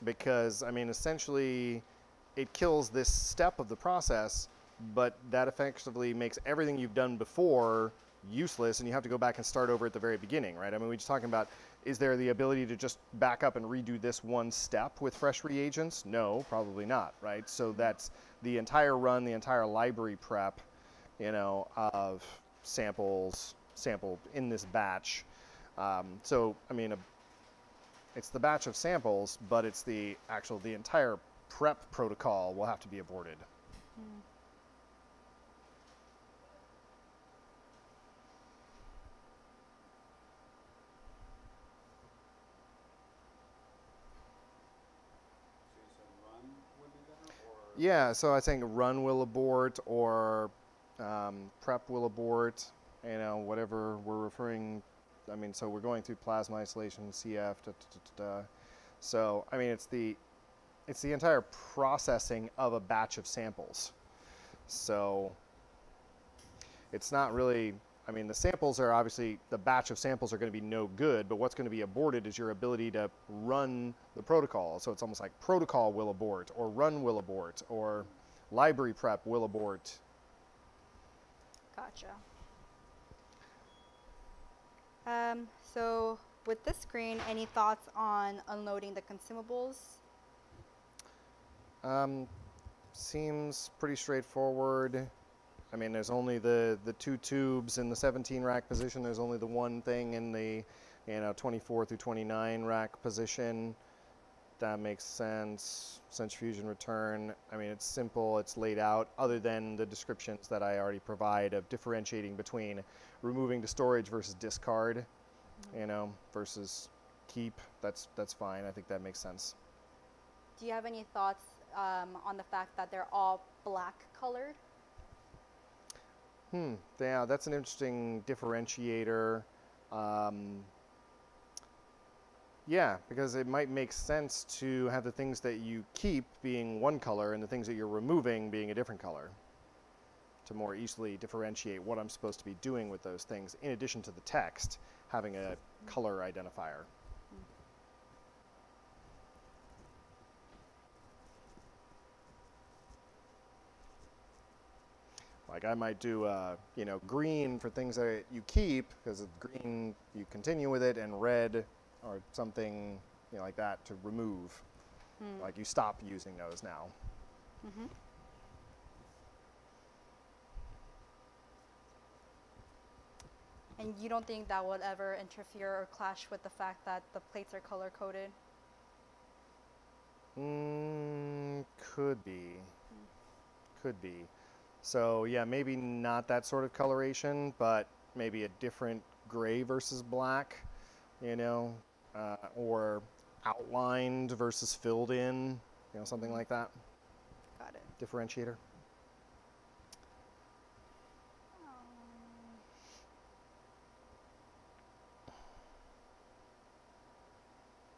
Because, I mean, essentially, it kills this step of the process, but that effectively makes everything you've done before useless, and you have to go back and start over at the very beginning, right? I mean, we're just talking about, is there the ability to just back up and redo this one step with fresh reagents? No, probably not, right? So that's the entire run, the entire library prep, of samples sampled in this batch. So, I mean, it's the batch of samples, but it's the entire prep protocol will have to be aborted. Yeah, so I think run will abort or prep will abort, whatever we're referring. I mean, so we're going through plasma isolation, CF, So, I mean, it's the entire processing of a batch of samples. So it's not really, I mean, the samples are obviously, the batch of samples are going to be no good, but what's going to be aborted is your ability to run the protocol. So it's almost like protocol will abort, or run will abort, or library prep will abort. Gotcha. So with this screen, any thoughts on unloading the consumables? Seems pretty straightforward. I mean, there's only the 2 tubes in the 17 rack position. There's only the one thing in the 24 through 29 rack position. That makes sense. Centrifuge return. I mean, it's simple. It's laid out, other than the descriptions that I already provide of differentiating between removing to storage versus discard, versus keep. That's fine. I think that makes sense. Do you have any thoughts on the fact that they're all black colored? Yeah, that's an interesting differentiator. Yeah, because it might make sense to have the things that you keep being one color and the things that you're removing being a different color, to more easily differentiate what I'm supposed to be doing with those things, in addition to the text having a color identifier. Like I might do, green for things that you keep, because green you continue with it, and red or something like that to remove. Like you stop using those now. Mm-hmm. And you don't think that would ever interfere or clash with the fact that the plates are color coded? Could be. Could be. So yeah, maybe not that sort of coloration, but maybe a different gray versus black, or outlined versus filled in, something like that. Got it. Differentiator.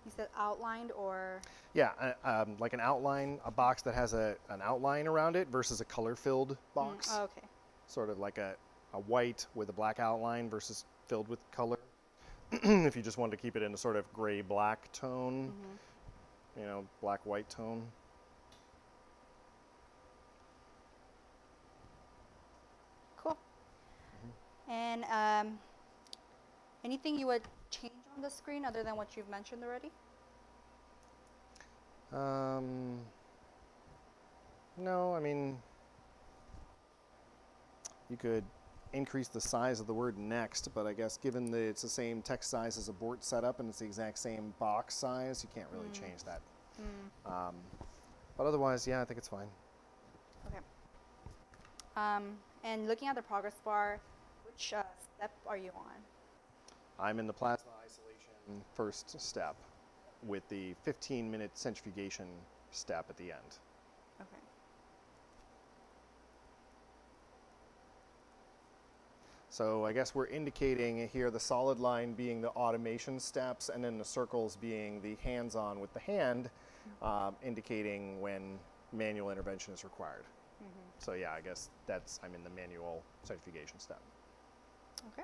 You said outlined or? Yeah, like an outline, a box that has an outline around it versus a color-filled box. Oh, okay. Sort of like a white with a black outline versus filled with color. If you just wanted to keep it in a sort of gray-black tone, black-white tone. Cool. And anything you would change on the screen other than what you've mentioned already? No, I mean, you could increase the size of the word next, but I guess given that it's the same text size as abort setup and it's the exact same box size, you can't really change that. But otherwise, yeah, I think it's fine. Okay. And looking at the progress bar, which step are you on? I'm in the plasma isolation first step with the 15-minute centrifugation step at the end. Okay. So I guess we're indicating here the solid line being the automation steps, and then the circles being the hands-on with the hand, indicating when manual intervention is required. So yeah, I guess I'm in the manual centrifugation step. Okay.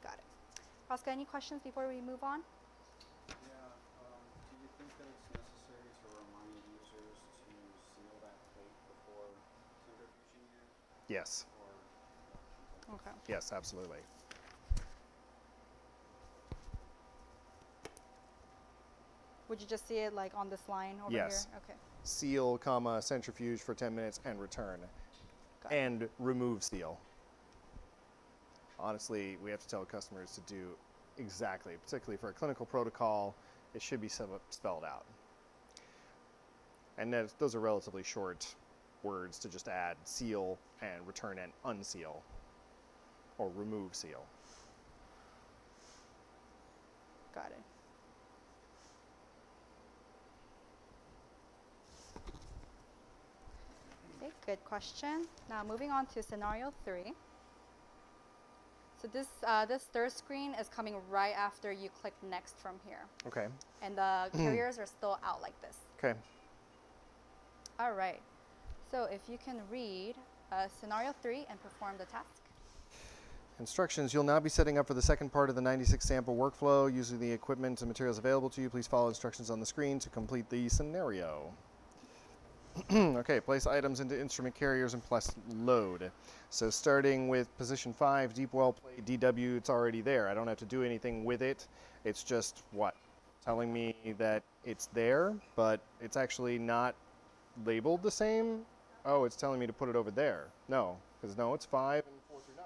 Got it. Oscar, any questions before we move on? Yeah, do you think that it's necessary to remind users to seal that plate before centrifuging it? Yes. Okay. Yes, absolutely. Would you just see it like on this line over Yes. here? Okay. Seal, comma, centrifuge for 10 minutes and return. Got it. And remove seal. Honestly, we have to tell customers to do exactly, particularly for a clinical protocol, it should be spelled out. And those are relatively short words to just add seal and return and unseal, or remove seal. Good question. Now moving on to scenario 3. So this third screen is coming right after you click next from here. Okay. And the carriers are still out like this. Okay. All right. So if you can read scenario 3 and perform the task. Instructions, you'll now be setting up for the second part of the 96 sample workflow using the equipment and materials available to you. Please follow instructions on the screen to complete the scenario. Okay, place items into instrument carriers and plus load. So starting with position 5, deep well plate DW, it's already there. I don't have to do anything with it. It's just what? Telling me that it's there, but it's actually not labeled the same. Oh, it's telling me to put it over there. No, because no, it's 5 and 4 through 9.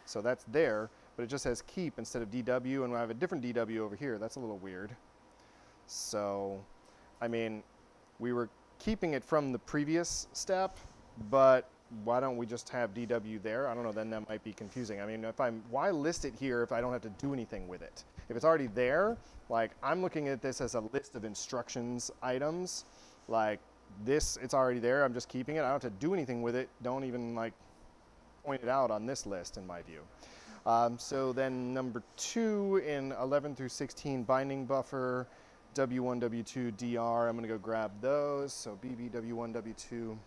So that's there, but it just says keep instead of DW, and I have a different DW over here. That's a little weird. So, I mean, we were keeping it from the previous step, but why don't we just have DW there? I don't know, then that might be confusing. I mean, why list it here if I don't have to do anything with it? If it's already there, like, I'm looking at this as a list of instructions items. Like, this, it's already there, I'm just keeping it. I don't have to do anything with it. Don't even, like, point it out on this list, in my view. So then number 2 in 11 through 16 binding buffer, W1, W2, DR, I'm going to go grab those. So BB, W1, W2.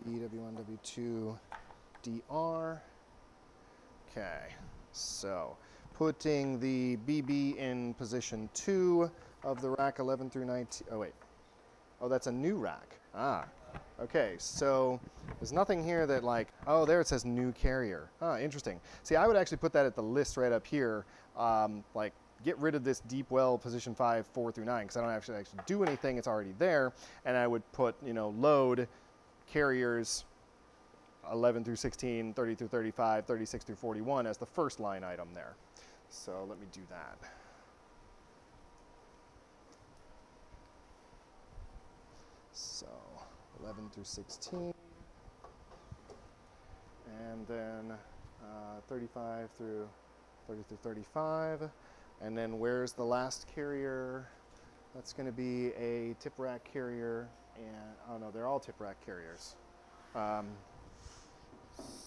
BB, W1, W2, DR. Okay, so putting the BB in position 2 of the rack 11 through 19. Oh, wait. Oh, that's a new rack. Ah, okay, so there's nothing here that like, oh, there it says new carrier. Ah, interesting. See, I would actually put that at the list right up here, like get rid of this deep well position 5, 4 through 9, because I don't actually do anything, it's already there, and I would put, you know, load carriers 11 through 16, 30 through 35, 36 through 41 as the first line item there. So let me do that. So 11 through 16, and then 35 through 30 through 35, and then where's the last carrier? That's going to be a tip rack carrier, and oh no, they're all tip rack carriers.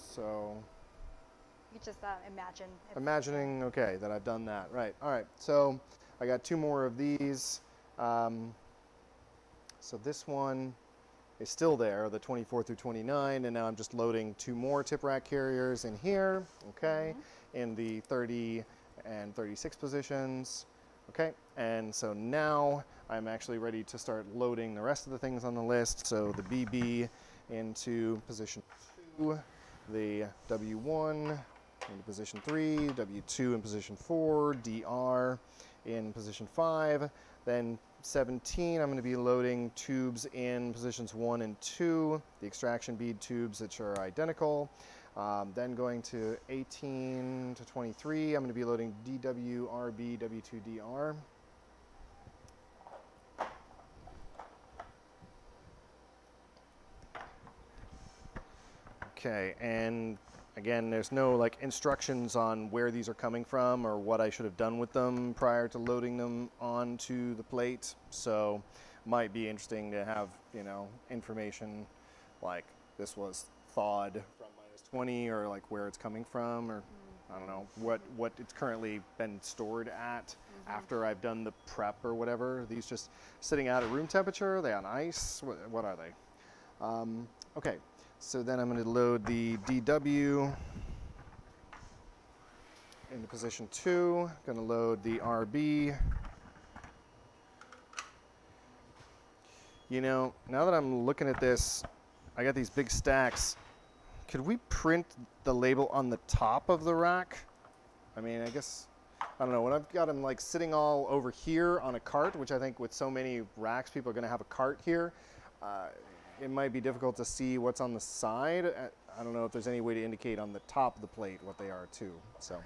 So You just imagine. imagining, okay, that I've done that, right? All right, so I got 2 more of these. So this one is still there, the 24 through 29, and now I'm just loading 2 more tip rack carriers in here, okay, in the 30 and 36 positions, okay, and so now I'm actually ready to start loading the rest of the things on the list. So the BB into position 2, the W1 into position 3, W2 in position 4, DR in position 5, then 17, I'm going to be loading tubes in positions 1 and 2, the extraction bead tubes which are identical. Then going to 18 to 23, I'm going to be loading DW, RB, W2, DR. Okay, and again, there's no like instructions on where these are coming from or what I should have done with them prior to loading them onto the plate. So might be interesting to have, you know, information like this was thawed from -20, or like where it's coming from, or I don't know what it's currently been stored at after I've done the prep or whatever. Are these just sitting out at room temperature? Are they on ice? What are they? Okay. So then I'm going to load the DW into position 2. Going to load the RB. You know, now that I'm looking at this, I got these big stacks. Could we print the label on the top of the rack? I mean, I guess, I don't know. When I've got them like sitting all over here on a cart, which I think with so many racks, people are going to have a cart here. It might be difficult to see what's on the side. I don't know if there's any way to indicate on the top of the plate what they are too. So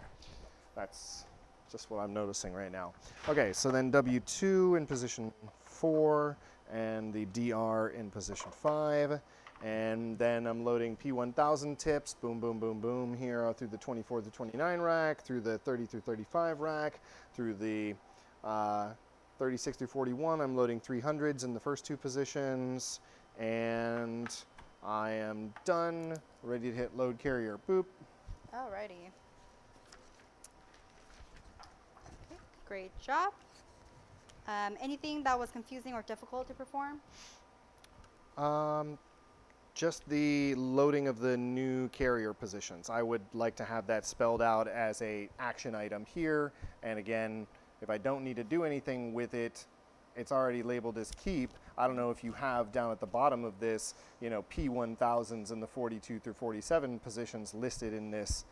that's just what I'm noticing right now. Okay, so then W2 in position 4 and the DR in position 5. And then I'm loading P1000 tips, boom, boom, boom, boom, here through the 24 through 29 rack, through the 30 through 35 rack, through the 36 through 41, I'm loading 300s in the first two positions, and I am done, ready to hit load carrier. Boop. Alrighty. Okay, great job. Anything that was confusing or difficult to perform? Just the loading of the new carrier positions. I would like to have that spelled out as a action item here. And again, if I don't need to do anything with it, it's already labeled as keep. I don't know if you have down at the bottom of this, you know, P1000s and the 42 through 47 positions listed in this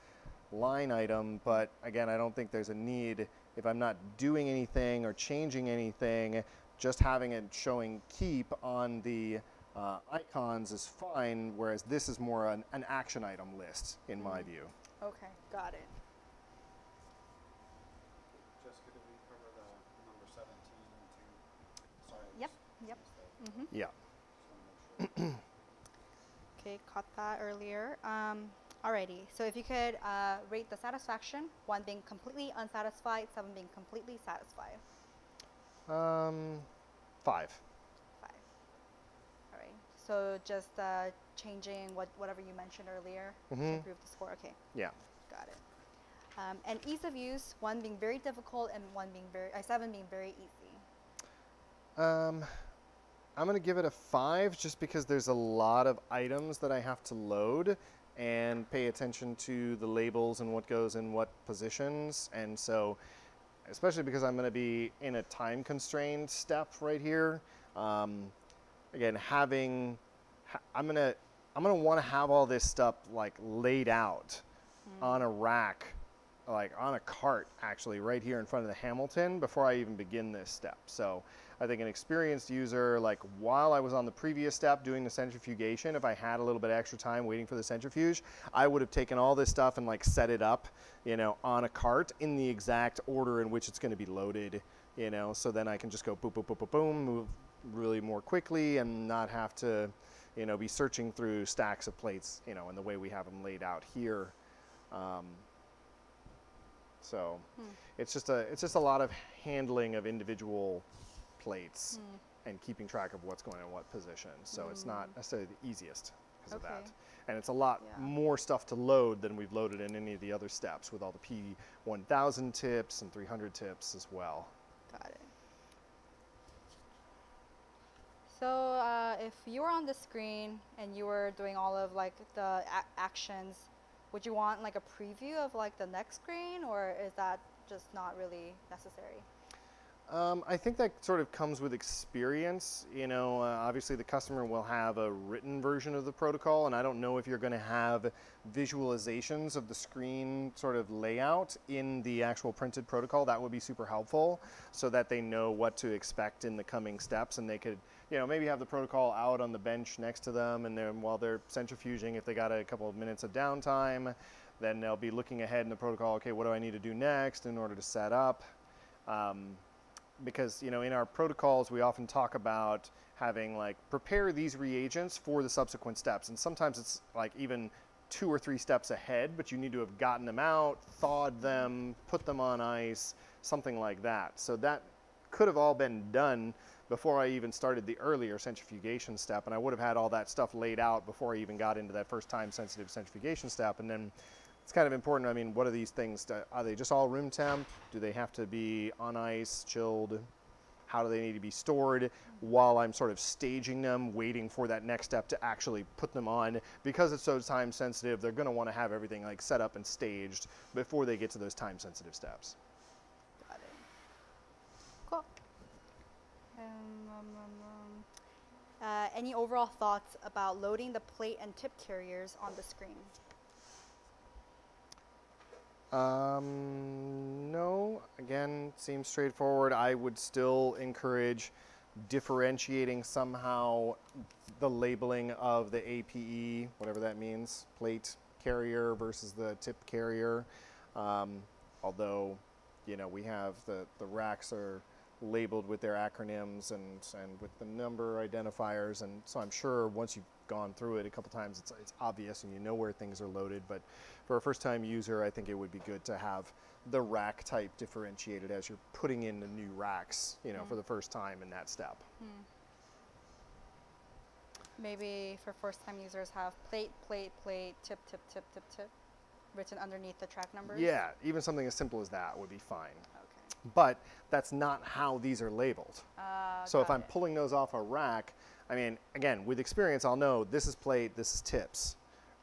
line item, but again, I don't think there's a need, if I'm not doing anything or changing anything, just having it showing keep on the icons is fine, whereas this is more an action item list in my view. Okay, got it. Jessica, did we cover the number 17 to, sorry. Yep, yep. Yeah. Just wanna make sure. Okay, caught that earlier. Alrighty, so if you could rate the satisfaction, 1 being completely unsatisfied, 7 being completely satisfied. 5. 5. Alright, so just changing whatever you mentioned earlier to improve the score. Okay, Yeah. got it. And ease of use, 1 being very difficult and 7 being very easy. I'm going to give it a 5 just because there's a lot of items that I have to load and pay attention to the labels and what goes in what positions. And so, especially because I'm going to be in a time constrained step right here. Again, I'm going to want to have all this stuff like laid out on a rack, like on a cart actually right here in front of the Hamilton before I even begin this step. So I think an experienced user, like while I was on the previous step doing the centrifugation, if I had a little bit of extra time waiting for the centrifuge, I would have taken all this stuff and like set it up, you know, on a cart in the exact order in which it's going to be loaded, you know, so then I can just go boop, boop, boop, boop, boom, move really more quickly and not have to, you know, be searching through stacks of plates, you know, in the way we have them laid out here. So it's just a lot of handling of individual plates and keeping track of what's going on in what position. So it's not necessarily the easiest because of that. And it's a lot more stuff to load than we've loaded in any of the other steps with all the P1000 tips and 300 tips as well. Got it. So if you were on the screen and you were doing all of like the actions, would you want like a preview of like the next screen, or is that just not really necessary? I think that sort of comes with experience. You know, obviously the customer will have a written version of the protocol, and I don't know if you're going to have visualizations of the screen sort of layout in the actual printed protocol. That would be super helpful so that they know what to expect in the coming steps, and they could, you know, maybe have the protocol out on the bench next to them, and then while they're centrifuging, if they got a couple of minutes of downtime, then they'll be looking ahead in the protocol, okay, what do I need to do next in order to set up? Because, you know, in our protocols, we often talk about having like prepare these reagents for the subsequent steps. And sometimes it's like even 2 or 3 steps ahead, but you need to have gotten them out, thawed them, put them on ice, something like that. So that could have all been done before I even started the earlier centrifugation step. And I would have had all that stuff laid out before I even got into that first time sensitive centrifugation step. And then it's kind of important. I mean, what are these things? Are they just all room temp? Do they have to be on ice, chilled? How do they need to be stored while I'm sort of staging them, waiting for that next step to actually put them on? Because it's so time sensitive, they're going to want to have everything like set up and staged before they get to those time sensitive steps. Got it. Cool. Any overall thoughts about loading the plate and tip carriers on the screen? No, again, seems straightforward. I would still encourage differentiating somehow the labeling of the APE, whatever that means, plate carrier versus the tip carrier. Although, you know, we have the racks are labeled with their acronyms and with the number identifiers, and so I'm sure once you gone through it a couple times, it's obvious and you know where things are loaded. But for a first-time user, I think it would be good to have the rack type differentiated as you're putting in the new racks, you know, for the first time in that step. Maybe for first-time users, have plate, plate, plate, tip, tip, tip, tip, tip, written underneath the track numbers. Yeah, even something as simple as that would be fine. Okay. But that's not how these are labeled. So if I'm Got it. pulling those off a rack, I mean, again, with experience, I'll know this is plate, this is tips,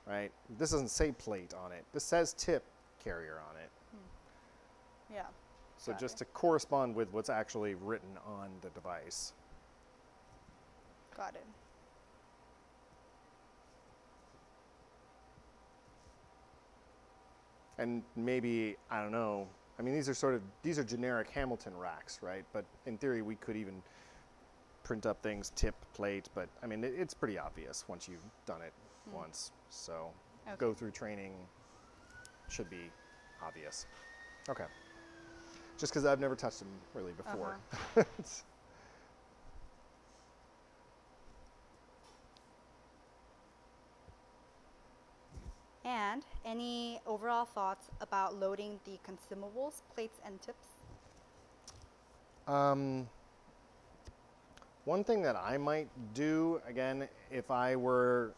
right? This doesn't say plate on it. This says tip carrier on it. Yeah. So Got just it. to correspond with what's actually written on the device. Got it. And maybe, I don't know, I mean, these are generic Hamilton racks, right? But in theory, we could even print up things, tip, plate, but I mean, it's pretty obvious once you've done it once. So go through training should be obvious. Okay. Just because I've never touched them really before. And any overall thoughts about loading the consumables, plates, and tips? One thing that I might do, again, if I were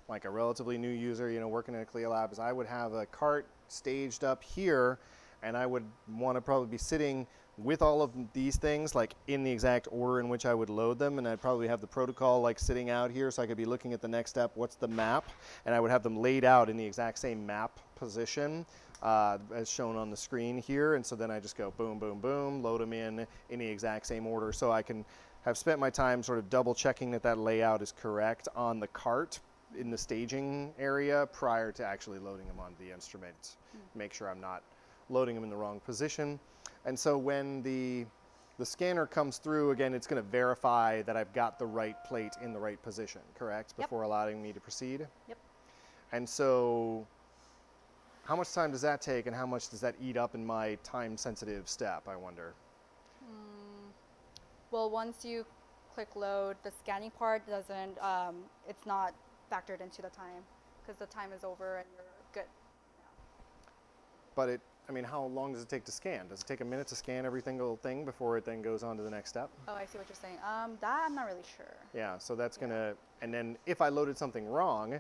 like a relatively new user, you know, working in a CLIA lab, is I would have a cart staged up here, and I would want to probably be sitting with all of these things like in the exact order in which I would load them, and I'd probably have the protocol like sitting out here so I could be looking at the next step, what's the map, and I would have them laid out in the exact same map position as shown on the screen here. And so then I just go boom, boom, boom, load them in the exact same order, so I can have spent my time sort of double checking that that layout is correct on the cart in the staging area prior to actually loading them onto the instrument. Make sure I'm not loading them in the wrong position. And so when the scanner comes through, again, it's going to verify that I've got the right plate in the right position, correct? Yep. Before allowing me to proceed? Yep. And so how much time does that take, and how much does that eat up in my time-sensitive step, I wonder? Well, once you click load, the scanning part doesn't, it's not factored into the time because the time is over and you're good. But I mean, how long does it take to scan? Does it take a minute to scan every single thing before it then goes on to the next step? Oh, I see what you're saying. That I'm not really sure. Yeah, so that's gonna, and then if I loaded something wrong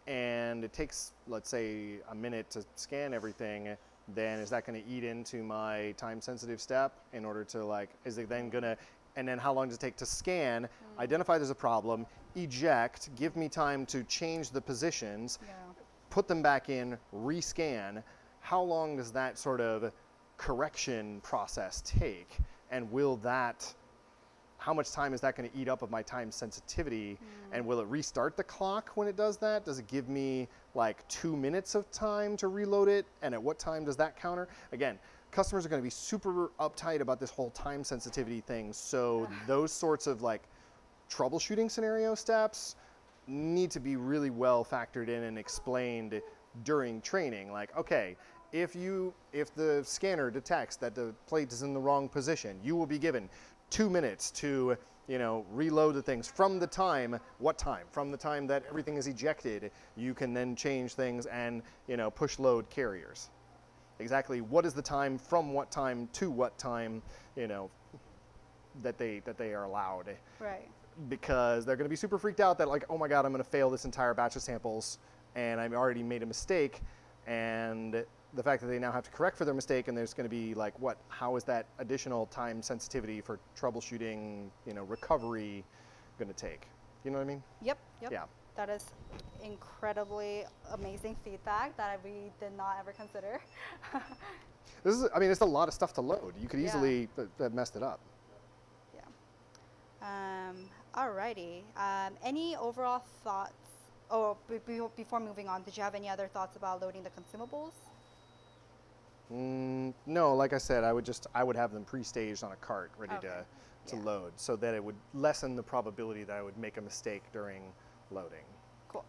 and it takes, let's say, a minute to scan everything, then is that gonna eat into my time sensitive step in order to like, is it then gonna, and then how long does it take to scan, identify there's a problem, eject, give me time to change the positions, put them back in, rescan. How long does that sort of correction process take? And will that, how much time is that going to eat up of my time sensitivity? And will it restart the clock when it does that? Does it give me like 2 minutes of time to reload it? And at what time does that counter? Again, customers are going to be super uptight about this whole time sensitivity thing. So those sorts of like troubleshooting scenario steps need to be really well factored in and explained during training. Like, okay, if the scanner detects that the plate is in the wrong position, you will be given 2 minutes to, you know, reload the things from the time, what time? From the time that everything is ejected, you can then change things and, you know, push load carriers. Exactly what is the time from what time to what time, you know, that they are allowed. Right. Because they're going to be super freaked out that like, oh my God, I'm going to fail this entire batch of samples and I've already made a mistake, and the fact that they now have to correct for their mistake, and there's going to be like, what, how is that additional time sensitivity for troubleshooting, you know, recovery going to take? You know what I mean? Yep. Yeah. That is incredibly amazing feedback that we did not ever consider. This is, I mean, it's a lot of stuff to load. You could easily have messed it up. Yeah. Alrighty. Any overall thoughts? Oh, before moving on, did you have any other thoughts about loading the consumables? No, like I said, I would have them pre-staged on a cart ready to load, so that it would lessen the probability that I would make a mistake during loading. Cool.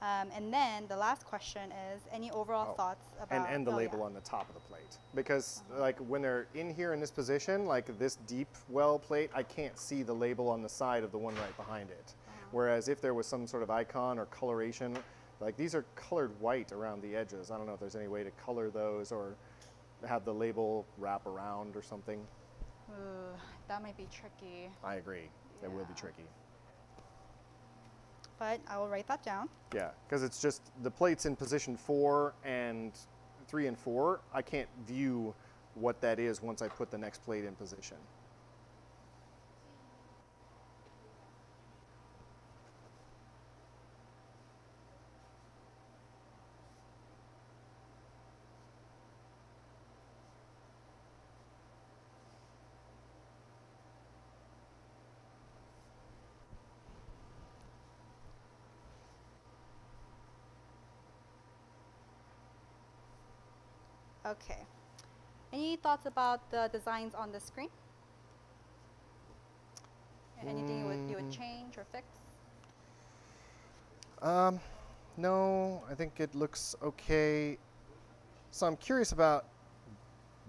And then the last question is, any overall thoughts about... And the label on the top of the plate. Because like when they're in here in this position, like this deep well plate, I can't see the label on the side of the one right behind it. Whereas if there was some sort of icon or coloration, like these are colored white around the edges. I don't know if there's any way to color those or have the label wrap around or something. Ooh, that might be tricky. I agree. It will be Yeah. tricky. But I will write that down. Yeah, because it's just the plates in position 4 and 3 and 4. I can't view what that is once I put the next plate in position. Okay. Any thoughts about the designs on the screen? Anything you would change or fix? No, I think it looks okay. So I'm curious about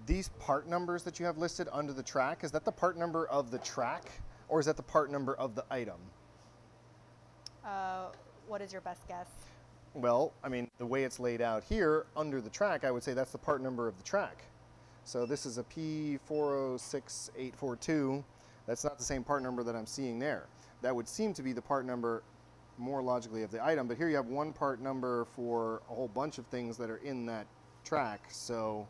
these part numbers that you have listed under the track. Is that the part number of the track or is that the part number of the item? What is your best guess? Well, I mean, the way it's laid out here under the track, I would say that's the part number of the track. So this is a P406842. That's not the same part number that I'm seeing there. That would seem to be the part number more logically of the item, but here you have one part number for a whole bunch of things that are in that track. So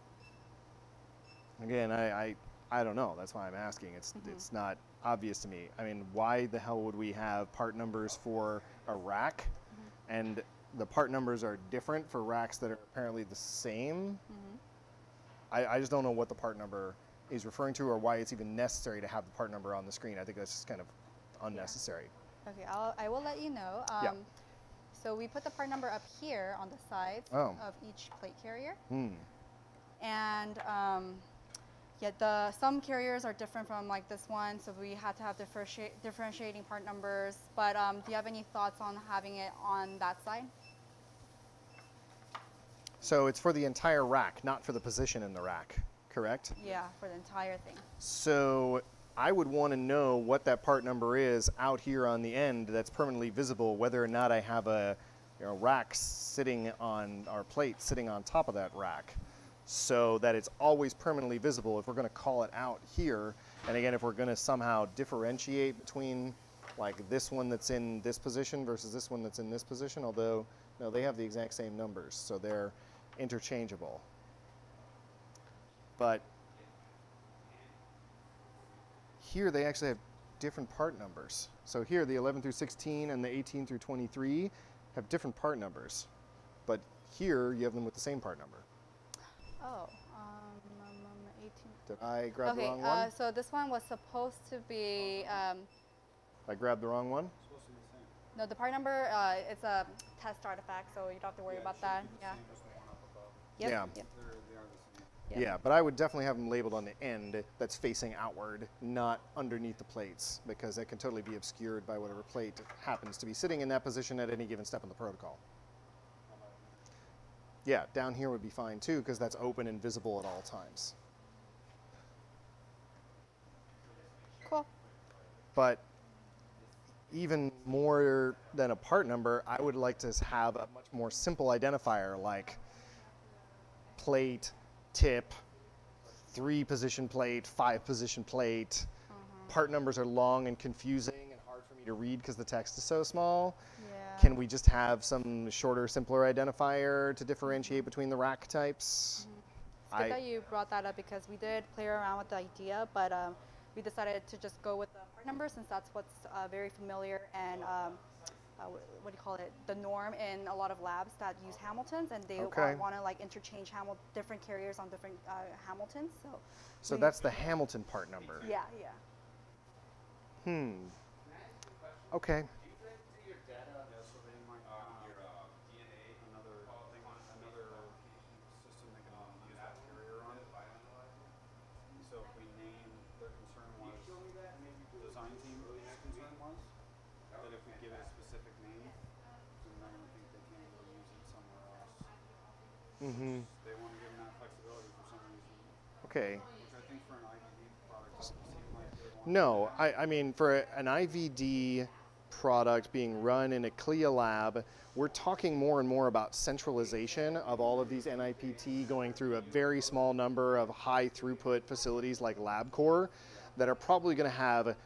again, I don't know. That's why I'm asking. It's not obvious to me. I mean, why the hell would we have part numbers for a rack and the part numbers are different for racks that are apparently the same? I just don't know what the part number is referring to or why it's even necessary to have the part number on the screen. I think that's just kind of unnecessary. Okay, I will let you know. Yeah. So we put the part number up here on the sides Oh. of each plate carrier. Hmm. And yeah, some carriers are different from like this one, so we had to have differentiating part numbers. But do you have any thoughts on having it on that side? So it's for the entire rack, not for the position in the rack, correct? Yeah, for the entire thing. So I would want to know what that part number is out here on the end that's permanently visible, whether or not I have a rack sitting on, or plate sitting on top of that rack, so that it's always permanently visible if we're going to call it out here. And again, if we're going to somehow differentiate between like this one that's in this position versus this one that's in this position, although no, they have the exact same numbers, so they're interchangeable. But here they actually have different part numbers. So here the 11 through 16 and the 18 through 23 have different part numbers. But here you have them with the same part number. Oh, 18. Did I grab the Okay, wrong one? so this one was supposed to be, I grabbed the wrong one? It's supposed to be the same. no, the part number, it's a test artifact, so you don't have to worry about that. Yeah. Same as the one up above. Yep, Yeah. Yep. They are the same. Yep. Yeah, but I would definitely have them labeled on the end that's facing outward, not underneath the plates, because that can totally be obscured by whatever plate happens to be sitting in that position at any given step in the protocol. Yeah, down here would be fine too, because that's open and visible at all times. Cool. But even more than a part number, I would like to have a much more simple identifier like plate, tip, 3-position plate, 5-position plate. Part numbers are long and confusing and hard for me to read because the text is so small. Yeah. Can we just have some shorter, simpler identifier to differentiate between the rack types? It's good that you brought that up because we did play around with the idea, but we decided to just go with the part number since that's what's very familiar and what do you call it? The norm in a lot of labs that use Hamiltons, and they want to like interchange different carriers on different Hamiltons. So that's the Hamilton part number. Yeah, yeah. Okay. Yeah, so they might another system they can use that carrier on. So if we name, their concern was, design team's concern was, that if we give it a specific name, then they're going to think they can't really use it somewhere else. They want to give them that flexibility for some reason. Okay. Which I think for an IVD product doesn't seem like they want. No, I mean for an IVD product being run in a CLIA lab, we're talking more and more about centralization of all of these NIPT going through a very small number of high throughput facilities like LabCorp that are probably going to have,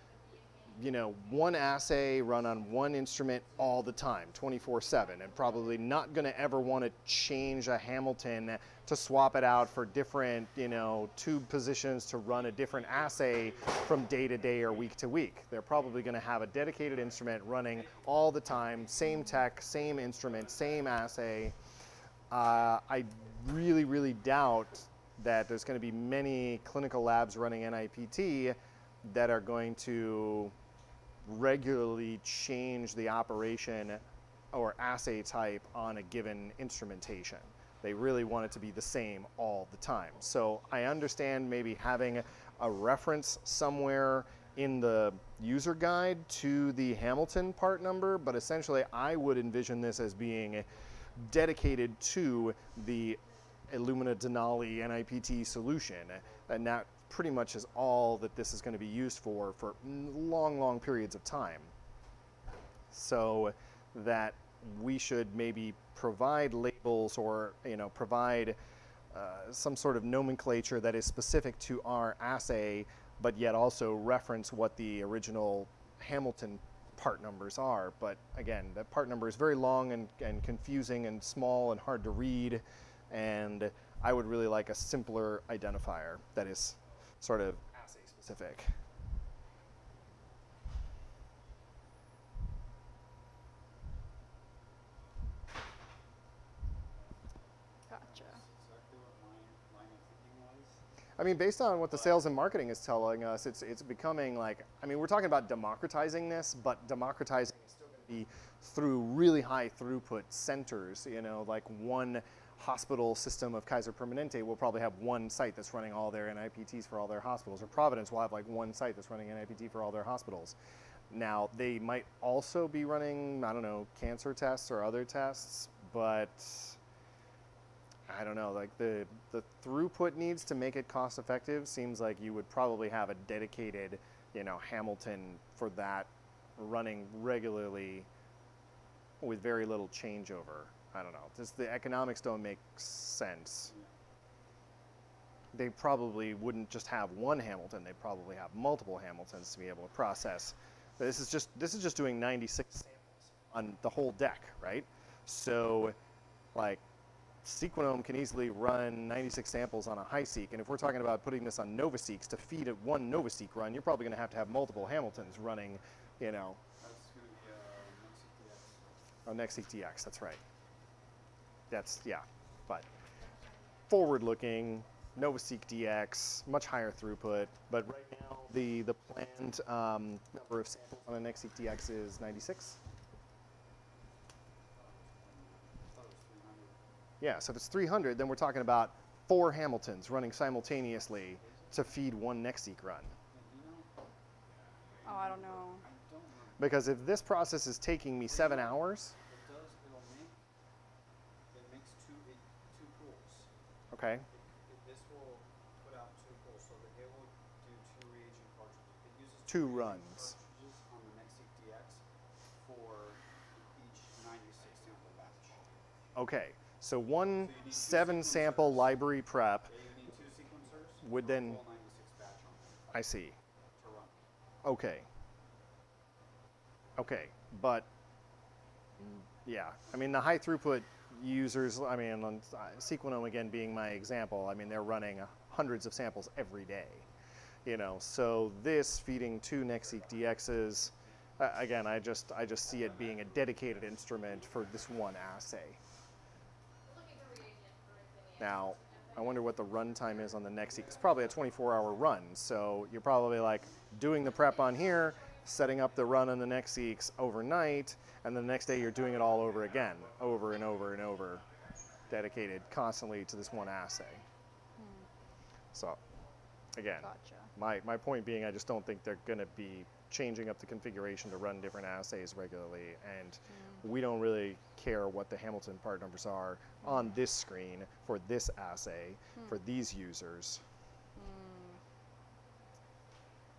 you know, one assay run on one instrument all the time, 24/7, and probably not going to ever want to change a Hamilton to swap it out for different, you know, tube positions to run a different assay from day to day or week to week. They're probably going to have a dedicated instrument running all the time, same tech, same instrument, same assay. I really, really doubt that there's going to be many clinical labs running NIPT that are going to regularly change the operation or assay type on a given instrumentation. They really want it to be the same all the time. So I understand maybe having a reference somewhere in the user guide to the Hamilton part number, but essentially I would envision this as being dedicated to the Illumina Denali NIPT solution, and that pretty much is all that this is going to be used for long, long periods of time. So that we should maybe provide labels or, you know, provide some sort of nomenclature that is specific to our assay, but yet also reference what the original Hamilton part numbers are. But again, that part number is very long and confusing and small and hard to read, and I would really like a simpler identifier that is sort of assay specific. Gotcha. Exactly what my line of thinking was. I mean, based on what the sales and marketing is telling us, it's becoming like, I mean, we're talking about democratizing this, but democratizing is still going to be through really high throughput centers. You know, like one hospital system of Kaiser Permanente will probably have one site that's running all their NIPTs for all their hospitals, or Providence will have like one site that's running NIPT for all their hospitals. Now, they might also be running, I don't know, cancer tests or other tests, but I don't know, like the throughput needs to make it cost effective. Seems like you would probably have a dedicated, you know, Hamilton for that running regularly with very little changeover. I don't know, just the economics don't make sense. They probably wouldn't just have one Hamilton, they'd probably have multiple Hamiltons to be able to process. This is just doing 96 samples on the whole deck, right? So like Sequenome can easily run 96 samples on a HiSeq, and if we're talking about putting this on NovaSeqs to feed it one NovaSeq run, you're probably going to have multiple Hamiltons running, you know. That's going to be NextSeq DX, that's right. That's, yeah, but forward-looking, NovaSeq DX, much higher throughput, but right now the planned number of samples on a NextSeq DX is 96. Yeah, so if it's 300, then we're talking about 4 Hamiltons running simultaneously to feed one NextSeq run. Oh, I don't know. Because if this process is taking me 7 hours, it makes two pools. okay, This will put out 2 pools, so that it will do 2 reagent cartridges. It uses 2 reagent runs. cartridges on the NextSeq DX for each 96 sample batch. Okay, so one So you need 2 7 sample sequencers. library prep Yeah, you need 2 sequencers would for a then, full 96 batch on them I see, to run. okay. Okay, but yeah, I mean the high throughput users, I mean on Sequenome again being my example, I mean they're running hundreds of samples every day, you know, so this feeding 2 NextSeq DXs, again, I just see it being a dedicated instrument for this one assay. Now, I wonder what the run time is on the NextSeq. It's probably a 24-hour run, so you're probably like doing the prep on here, setting up the run on the NextSeqs overnight, and then the next day you're doing it all over again, over and over and over, dedicated constantly to this one assay. So, again, Gotcha. my point being, I just don't think they're going to be changing up the configuration to run different assays regularly, and we don't really care what the Hamilton part numbers are on this screen for this assay for these users.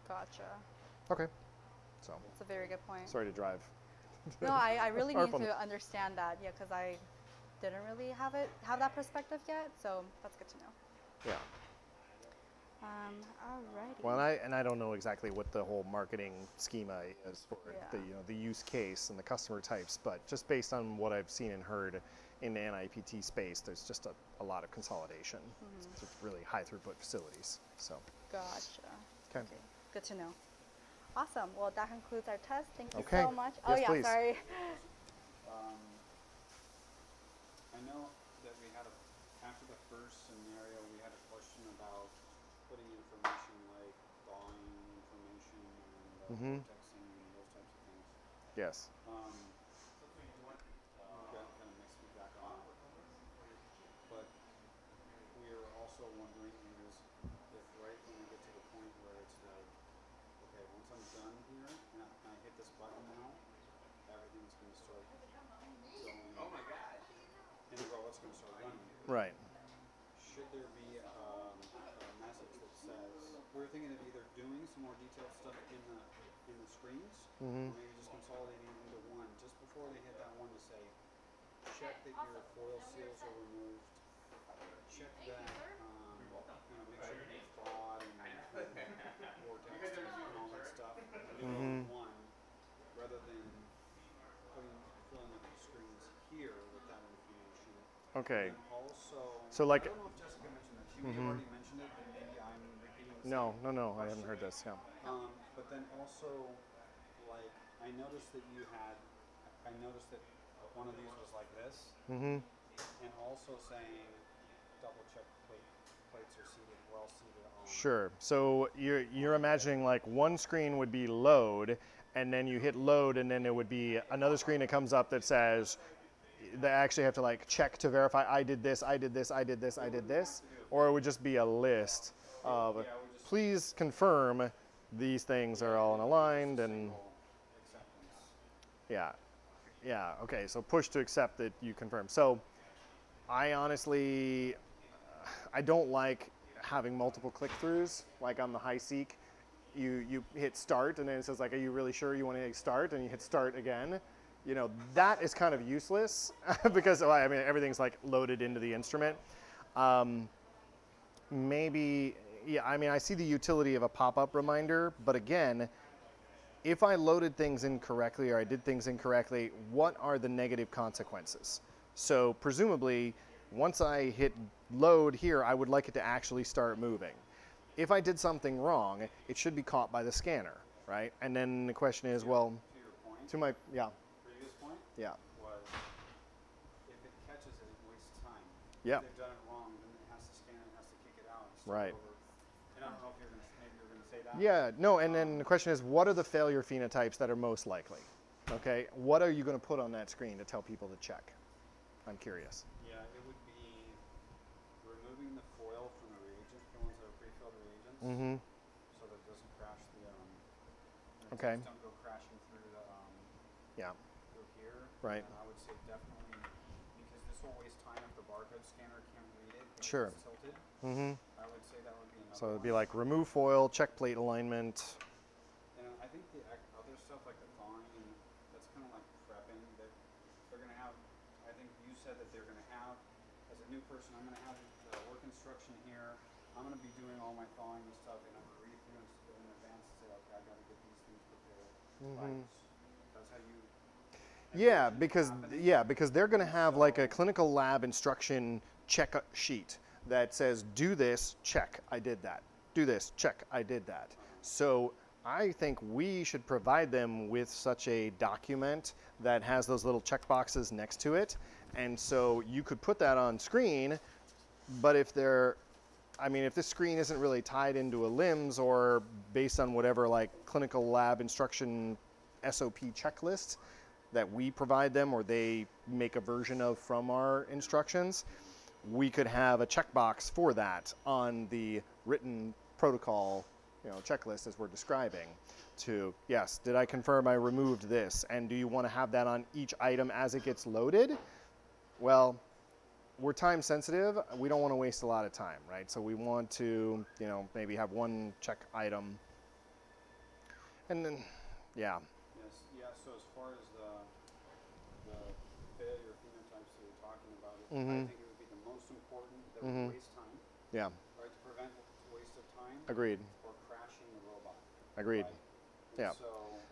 Gotcha. Okay, so That's a very good point. sorry to drive No, I really Harp need on it. to understand that, yeah, because I didn't really have that perspective yet, so that's good to know. Yeah. Alrighty. Well, and I don't know exactly what the whole marketing schema is for the the use case and the customer types, but just based on what I've seen and heard in the NIPT space, there's just a lot of consolidation. It's really high throughput facilities. So. Gotcha. Okay. Good to know. Awesome. Well, that concludes our test. Thank you Okay. so much. Yes, oh yeah, please. sorry. I know that we had after the first scenario, we had a question about putting information like volume information and texting and those types of things. Yes. We got kind of mixed feedback on it. But we are also wondering is if right when we get to the point where it's like, okay, once I'm done here and I hit this button now, everything's going to start going. Oh my God. And it's going to start running. Right. Should there be a message that says, we're thinking of either doing some more detailed stuff in the screens, or maybe just consolidating into one, just before they hit that one to say, check that your foil seals are removed, check that, make sure you've thawed and vortex and all that stuff, and do it in one, rather than filling up the screens here with that information. Okay. And also, So like. I don't know if Jessica mentioned that. She may have already mentioned it, but maybe I'm repeating the No, same no, I question. haven't heard this. Yeah. But then also, like, I noticed that one of these was like this, and also saying double check plates are seated, well seated on. Sure. So you're imagining like one screen would be load, and then you hit load, and then there would be another screen that comes up that says they actually have to like check to verify I did this, I did this, I did this, I did this, or it would just be a list of please confirm these things are all aligned and yeah, okay, so push to accept that you confirm. So I honestly, I don't like having multiple click-throughs, like on the HiSeq. You hit start and then it says like, are you really sure you want to hit start? And you hit start again. You know, that is kind of useless because I mean, everything's like loaded into the instrument. Maybe, yeah, I mean, I see the utility of a pop-up reminder, but again, if I loaded things incorrectly or I did things incorrectly, what are the negative consequences? So presumably, once I hit load here, I would like it to actually start moving. If I did something wrong, it should be caught by the scanner, right? And then the question is, well, To your point, to my, yeah, previous point, yeah, was if it catches it, it wastes time. yeah, If they've done it wrong, then it has to scan it, it has to kick it out. And start right. over. And I don't know if maybe you're going to say that. Yeah, no, and then the question is, what are the failure phenotypes that are most likely? Okay, what are you going to put on that screen to tell people to check? I'm curious. Yeah, it would be removing the foil from the reagent, the ones that are pre-filled reagents, so that it doesn't crash the, Okay. don't go crashing through the, Yeah, through here. right. And I would say definitely, because this will waste time if the barcode scanner can't read it. If Sure. It's tilted. I would say that would be another So it'd one. be like remove foil, check plate alignment. And I think the other stuff like the thawing, that's kind of like prepping. They're going to have, I think you said that they're going to have, as a new person, I'm going to have the work instruction here. I'm going to be doing all my thawing and stuff, and I'm going to read through in advance and say, okay, I got to get these things prepared. That's how you. Yeah, because they're going to have like a clinical lab instruction check sheet that says, do this, check, I did that. Do this, check, I did that. So I think we should provide them with such a document that has those little check boxes next to it. And so you could put that on screen, but if this screen isn't really tied into a LIMS or based on whatever like clinical lab instruction SOP checklist that we provide them or they make a version of from our instructions, we could have a checkbox for that on the written protocol, checklist as we're describing to, yes, did I confirm I removed this? And do you want to have that on each item as it gets loaded? Well, we're time sensitive. We don't want to waste a lot of time, right? So we want to, maybe have one check item. And then, yeah. Yes, yeah, so as far as I think it would be the most important. That would waste time. Yeah. Right, to prevent waste of time. Agreed. Or crashing the robot. Agreed. Right? Yeah. So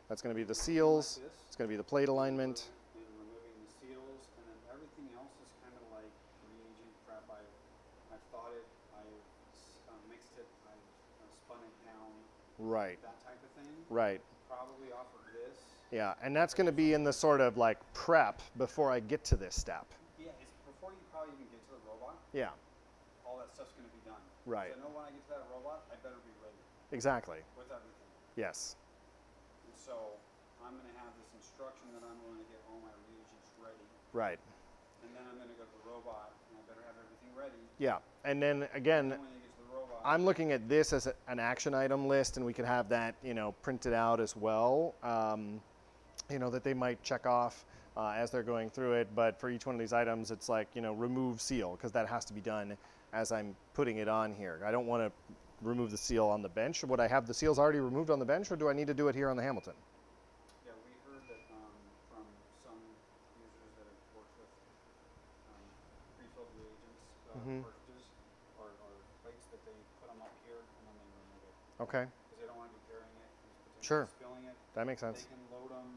That's going to be the anything seals. like this, It's going to be the plate alignment. and removing the seals, and then everything else is kind of like reagent prep. I've thought it, I've mixed it, I've spun it down. Right. That type of thing. Right. Probably off of this. Yeah, and that's going to be in the sort of like prep before I get to this step. Yeah, it's before you probably even get to the robot. Yeah. All that stuff's going to be done. Right. So I know when I get to that robot, I better be ready Exactly. with everything. Yes. And so I'm going to have this instruction that I'm going to get all my reagents ready. Right. And then I'm going to go to the robot, and I better have everything ready. Yeah, and then again, And when you get to the robot, I'm looking at this as an action item list, and we could have that, you know, printed out as well. You know, that they might check off as they're going through it. But for each one of these items, it's like, you know, remove seal, because that has to be done as I'm putting it on here. I don't want to remove the seal on the bench. Would I have the seals already removed on the bench, or do I need to do it here on the Hamilton? yeah, we heard that from some users that have worked with pre-filled reagents, cartridges, or plates, that they put them up here and then they remove it. Okay, Because they don't want to be carrying it, potentially Sure. spilling it. that makes sense. They can load them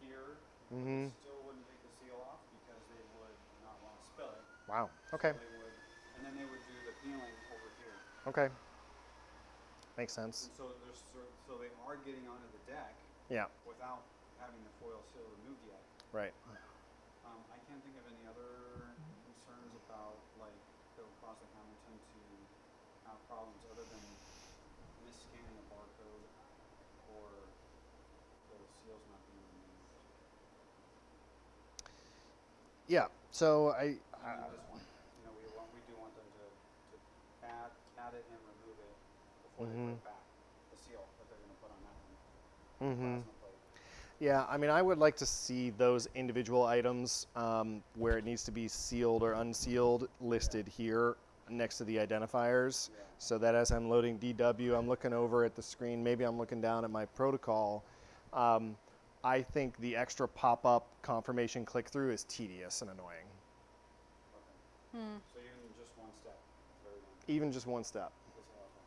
here. Mm-hmm. They still wouldn't take the seal off because they would not want to spill it. Wow, okay, So they would, and then they would do the peeling over here. okay. Makes sense. And so they are getting onto the deck Yeah, without having the foil seal removed yet. right. I can't think of any other concerns about, like, that would cause the Hamilton to have problems other than misscanning a barcode or the seals not being removed. Yeah, so And this one, you know, we do want them to add it and remove it before they put back the seal that they're going to put on that one. Plasma plate. yeah, I mean, I would like to see those individual items where it needs to be sealed or unsealed listed here next to the identifiers, Yeah. so that as I'm loading DW, I'm looking over at the screen, maybe I'm looking down at my protocol. I think the extra pop-up confirmation click-through is tedious and annoying. Okay. So even just one step, very long. Even just one step. That's a lot of fun.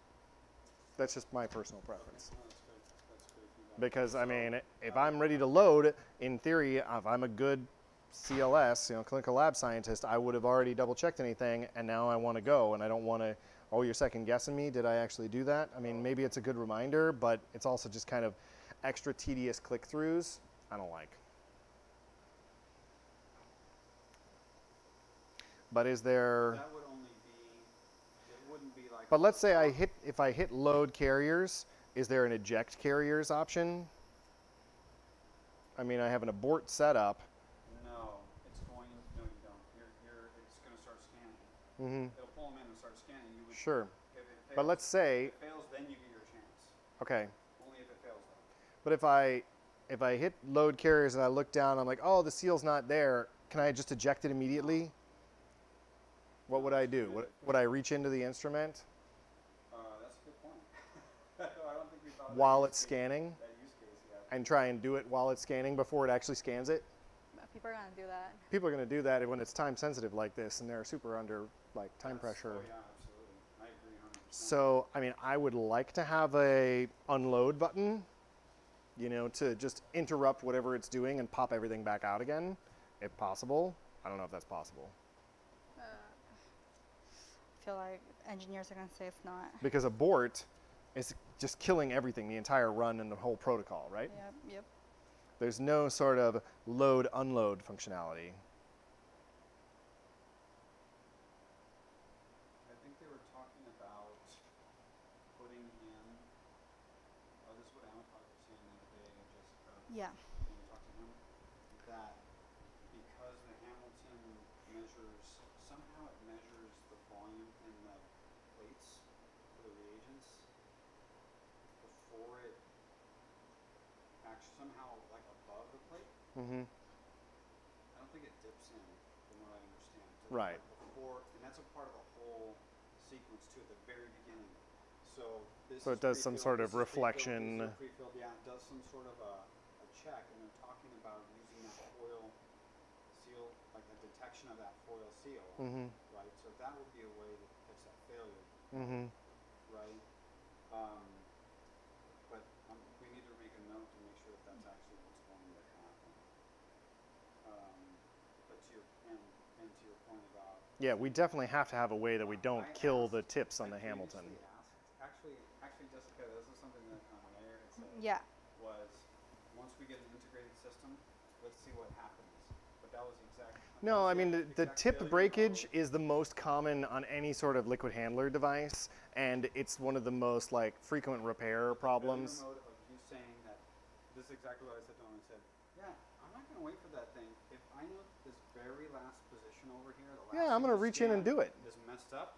That's just my personal preference. No, that's good. That's good feedback. Because, I mean, if I'm ready to load, in theory, if I'm a good CLS, you know, clinical lab scientist, I would have already double-checked anything, and now I want to go, and I don't want to, oh, you're second-guessing me? Did I actually do that? I mean, maybe it's a good reminder, but it's also just kind of extra tedious click-throughs I don't like. But is there... That would only be, it wouldn't be like... But let's say if I hit load carriers, is there an eject carriers option? I mean, I have an abort setup. No, it's going, no you don't. It's going to start scanning. It'll pull them in and start scanning. You would, Sure. If it fails, But let's say, if it fails, then you get your chance. okay, Only if it fails though. but if I hit load carriers and I look down, I'm like, oh, the seal's not there. Can I just eject it immediately? What would I do? Would I reach into the instrument That's a good point. I don't think we thought of while that it's use case- scanning That use case, yeah. and try and do it while it's scanning before it actually scans it? People are gonna do that. People are going to do that when it's time sensitive like this and they're super under like time Yes. pressure. Oh yeah, absolutely. I agree 100%. So, I mean, I would like to have a unload button, you know, to just interrupt whatever it's doing and pop everything back out again, if possible. I don't know if that's possible. I feel like engineers are gonna say it's not. Because abort is just killing everything, the entire run and the whole protocol, right? Yep, yep. There's no sort of load unload functionality. I think they were talking about putting in, this is what Amatok was saying the other day, Yeah. when we talked to him, that because the Hamilton measures, somehow it measures the volume in the plates for the reagents before it actually somehow like above the plate. I don't think it dips in, from what I understand. to the Right. part Before, and that's a part of the whole sequence too, at the very beginning. So this So is it does some pre-filled, sort this of is pre-filled, reflection. these are pre-filled. Yeah, it does some sort of a check, and they're talking about using that foil seal, like a protection of that foil seal, Mm-hmm. right? So that would be a way to catch that failure, Mm-hmm. right? But we need to make a note to make sure that that's actually what's going to happen. But to your and to your point about Yeah, we definitely have to have a way that we don't kill the tips on the Hamilton. Actually, Jessica, this is something that my mayor had said. Yeah. Was once we get an integrated system, let's see what happens. But that was exactly. No, I mean, the tip breakage is the most common on any sort of liquid handler device, and it's one of the most like frequent repair problems. Failure mode of you saying that, this is exactly what I said to him. I said, yeah, I'm not going to wait for that thing. If I know this very last position over here, the last Yeah, I'm going to reach in and do it. is messed up,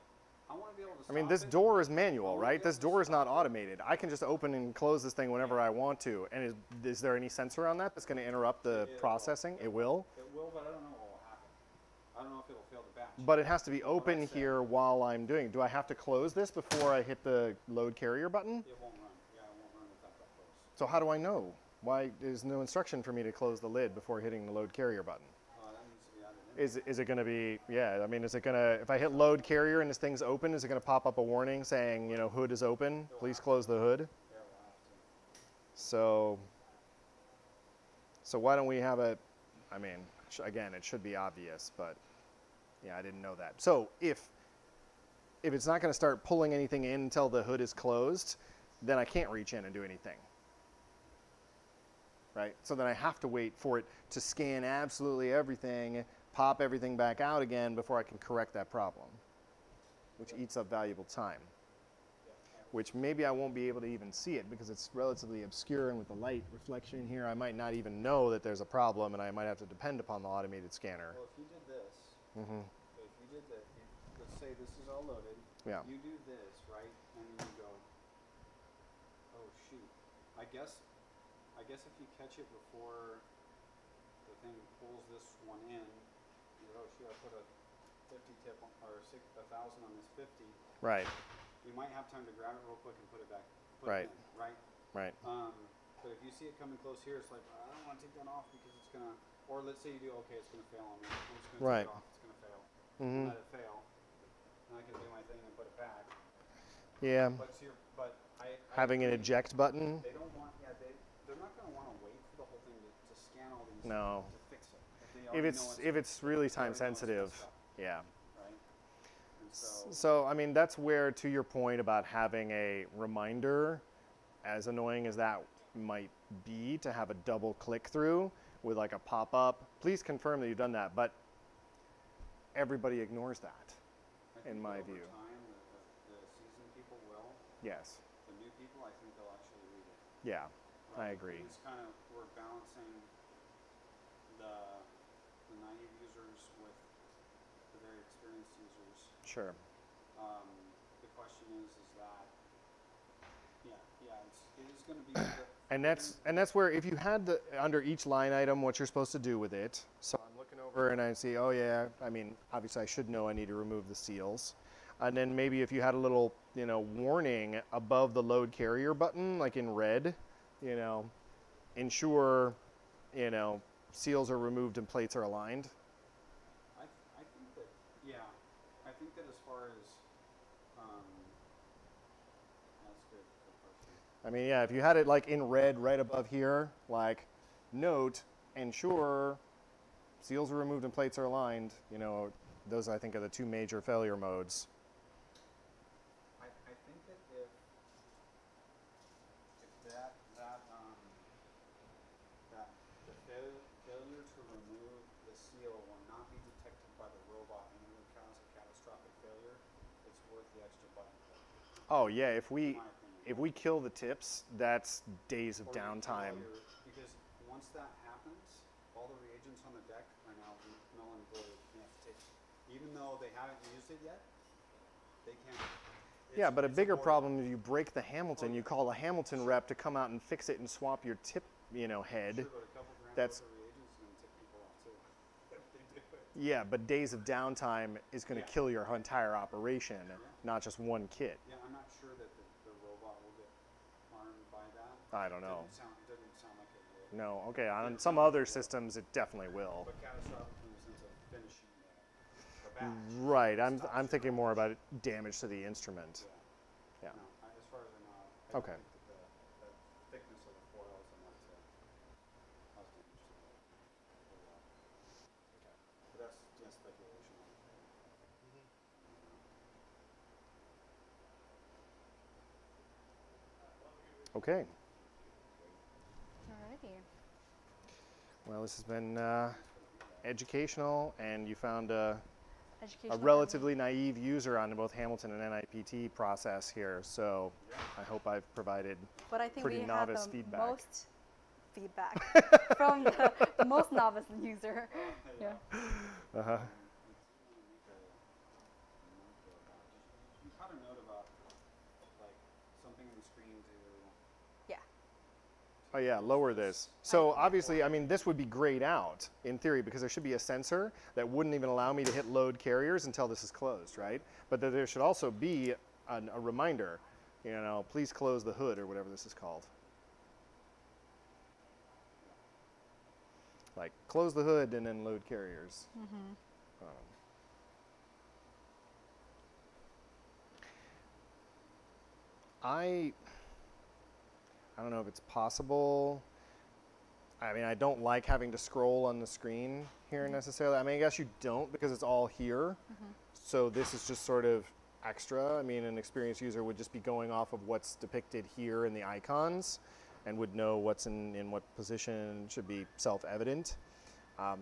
I want to be able to I mean, stop this it. door is manual, right? This door is not automated. I can just open and close this thing whenever I want to. And is there any sensor on that that's going to interrupt the processing? It will. It will, but I don't know what will happen. I don't know if it will fail the batch. But it has to be open here while I'm doing it. Do I have to close this before I hit the load carrier button? It won't run. Yeah, it won't run without that close. So how do I know? Why there's no instruction for me to close the lid before hitting the load carrier button? That needs to be added in. Is it going to be, yeah, I mean, is it going to, if I hit load carrier and this thing's open, is it going to pop up a warning saying, you know, hood is open, please close the hood? Yeah, we'll have to. So why don't we have a, I mean, again, it should be obvious, but yeah, I didn't know that. So if it's not going to start pulling anything in until the hood is closed, then I can't reach in and do anything. Right? So then I have to wait for it to scan absolutely everything, pop everything back out again before I can correct that problem, which eats up valuable time, which maybe I won't be able to even see it because it's relatively obscure, and with the light reflection here, I might not even know that there's a problem, and I might have to depend upon the automated scanner. Well, if you did this, Mm-hmm. if you did that, let's say this is all loaded. Yeah. You do this, right? And then you go, oh shoot. I guess if you catch it before the thing pulls this one in, you go, oh shoot, I put a 50 tip on, or 1,000 on this 50. Right. You might have time to grab it real quick and put it back. Right. It in, right. Right. But if you see it coming close here, it's like, I don't want to take that off because it's gonna. Or let's say you do, okay, it's gonna fail on me. I'm just gonna Right. take it off. It's gonna fail. Mm-hmm. Let it fail. And I can do my thing and put it back. Yeah. But Having an eject button. They don't want. Yeah, they're not gonna want to wait for the whole thing to scan all these. No. To fix it. If it's really time sensitive, yeah. Right. And so. So, I mean, that's where, to your point about having a reminder, as annoying as that might be, to have a double click through with like a pop-up, please confirm that you've done that, but everybody ignores that, in my view. Over time, the seasoned people will. Yes. The new people, I think they'll actually read it. Yeah, I Right? agree. It's kind of, we're balancing the naive users with the very experienced users. Sure. The question is that, it is going to be. And that's where, if you had the under each line item what you're supposed to do with it. So I'm looking over and I see, oh yeah, I mean, obviously I should know I need to remove the seals. And then maybe if you had a little, you know, warning above the load carrier button, like in red, you know, ensure, you know, seals are removed and plates are aligned. I think that, I think that as far as, that's good question. I mean, yeah, if you had it like in red right above here, like note, ensure seals are removed and plates are aligned, you know, those I think are the two major failure modes. I think that if that the failure to remove the seal will not be detected by the robot and it would cause a catastrophic failure, it's worth the extra button click. Oh yeah, if in we my opinion. kill the tips, that's days of Or you kill all downtime. because once that happens, all the reagents on the deck are now null and void. You have to take, even though they haven't used it yet, they can't. Yeah, but a bigger problem is you break the Hamilton, you call a Hamilton rep to come out and fix it and swap your tip, you know, head. Sure, but a couple grand That's worth of reagents is going to tip people off too. If they do it. Yeah, but days of downtime is going to kill your entire operation, not just one kit. Yeah, I'm not sure that the robot will get harmed by that. I don't know. It doesn't sound like it will. No, okay, on some other systems it definitely will. But catastrophic in the sense of finishing the batch. Right. I'm thinking more about damage to the instrument. Yeah. No, as far as I know, I don't Okay. think that the thickness of the foil is enough to cause damage to the lock. But that's just speculation. Okay. Alrighty. Well, this has been educational, and you found a Educational. relatively naive user on both Hamilton and NIPT process here. So I hope I've provided But I think pretty we have novice the feedback. most feedback from the most novice user. Yeah. Uh-huh. You caught a note about like something on the screen to Yeah. Oh yeah, lower this. So obviously, I mean, this would be grayed out in theory because there should be a sensor that wouldn't even allow me to hit load carriers until this is closed, right? But there should also be a reminder, you know, please close the hood or whatever this is called. Like close the hood and then load carriers. I don't know if it's possible. I mean, I don't like having to scroll on the screen here necessarily. I mean, I guess you don't because it's all here. So this is just sort of extra. I mean, an experienced user would just be going off of what's depicted here in the icons and would know what's in what position, should be self-evident.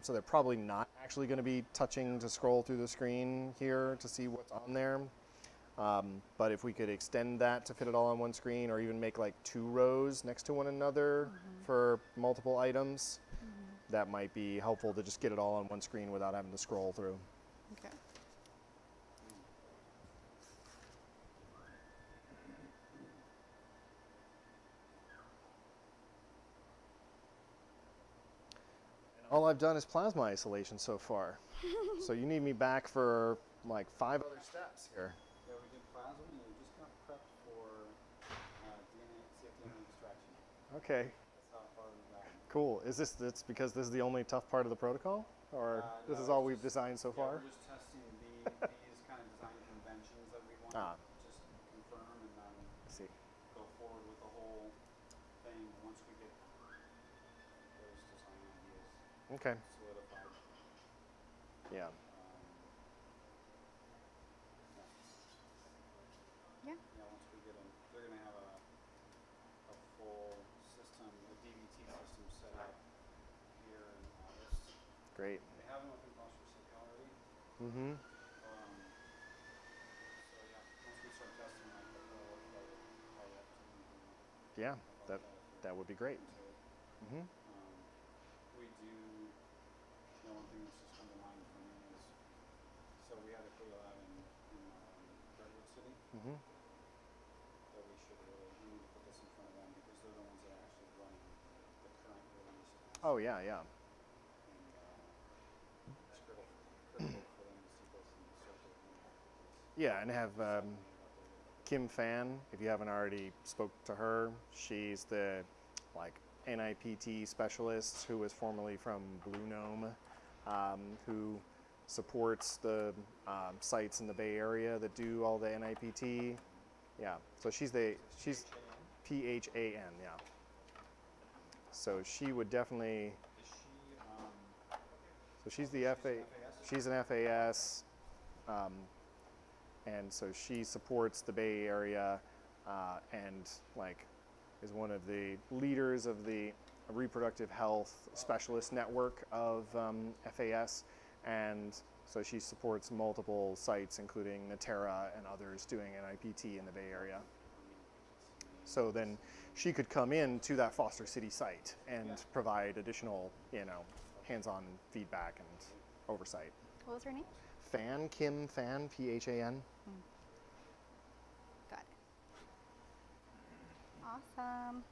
So they're probably not actually going to be touching to scroll through the screen here to see what's on there. But if we could extend that to fit it all on one screen, or even make like 2 rows next to one another for multiple items, that might be helpful to just get it all on one screen without having to scroll through. Okay. All I've done is plasma isolation so far. So you need me back for like 5 other steps here. Yeah, we did plasma, and you just got prepped for CFDNA extraction. Okay, That's how far we got. cool. Is this because this is the only tough part of the protocol? Or this No, is all it's we've designed so Yeah, far? we're just testing these kind of design conventions that we want to just confirm and then I see. go forward with the whole thing once we get those design ideas Okay, solidified. yeah. Yeah. Yeah, once we get them, they're going to have a full system, a DVT system set up here in August. Great. They have them up in Foster City already. Mm-hmm. So yeah, once we start testing like the full workflow, all that. Yeah, that would be great. Mm-hmm. We do, one thing that's just come to mind for me is, so we had a CLIA lab in Redwood City. Mm-hmm. That we need to put this in front of them because they're the ones that are actually running the current release. Oh yeah, yeah. And it's critical for them to see this and start to interact with this. Yeah, and have Kim Fan, if you haven't already spoke to her, she's the like NIPT specialist who was formerly from Blue Gnome, who supports the sites in the Bay Area that do all the NIPT. Yeah, so she's PHAN, yeah. So she would definitely. Is she, So she's the FA. She's an FAS, and so she supports the Bay Area, and like is one of the leaders of the reproductive health specialist network of FAS, and so she supports multiple sites, including Natera and others doing NIPT in the Bay Area. So then she could come in to that Foster City site and provide additional, hands-on feedback and oversight. What was her name? Kim Fan, PHAN. Got it. Awesome.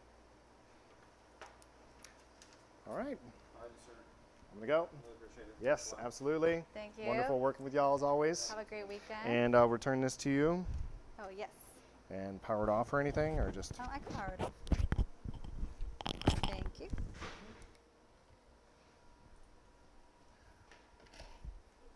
All right, sir, I'm gonna go. really appreciate it. Yes, absolutely. Thank you. Wonderful working with y'all as always. Have a great weekend. And I'll return this to you. Oh, yes. And power it off or anything, or just? Oh, I can power it off. Thank you.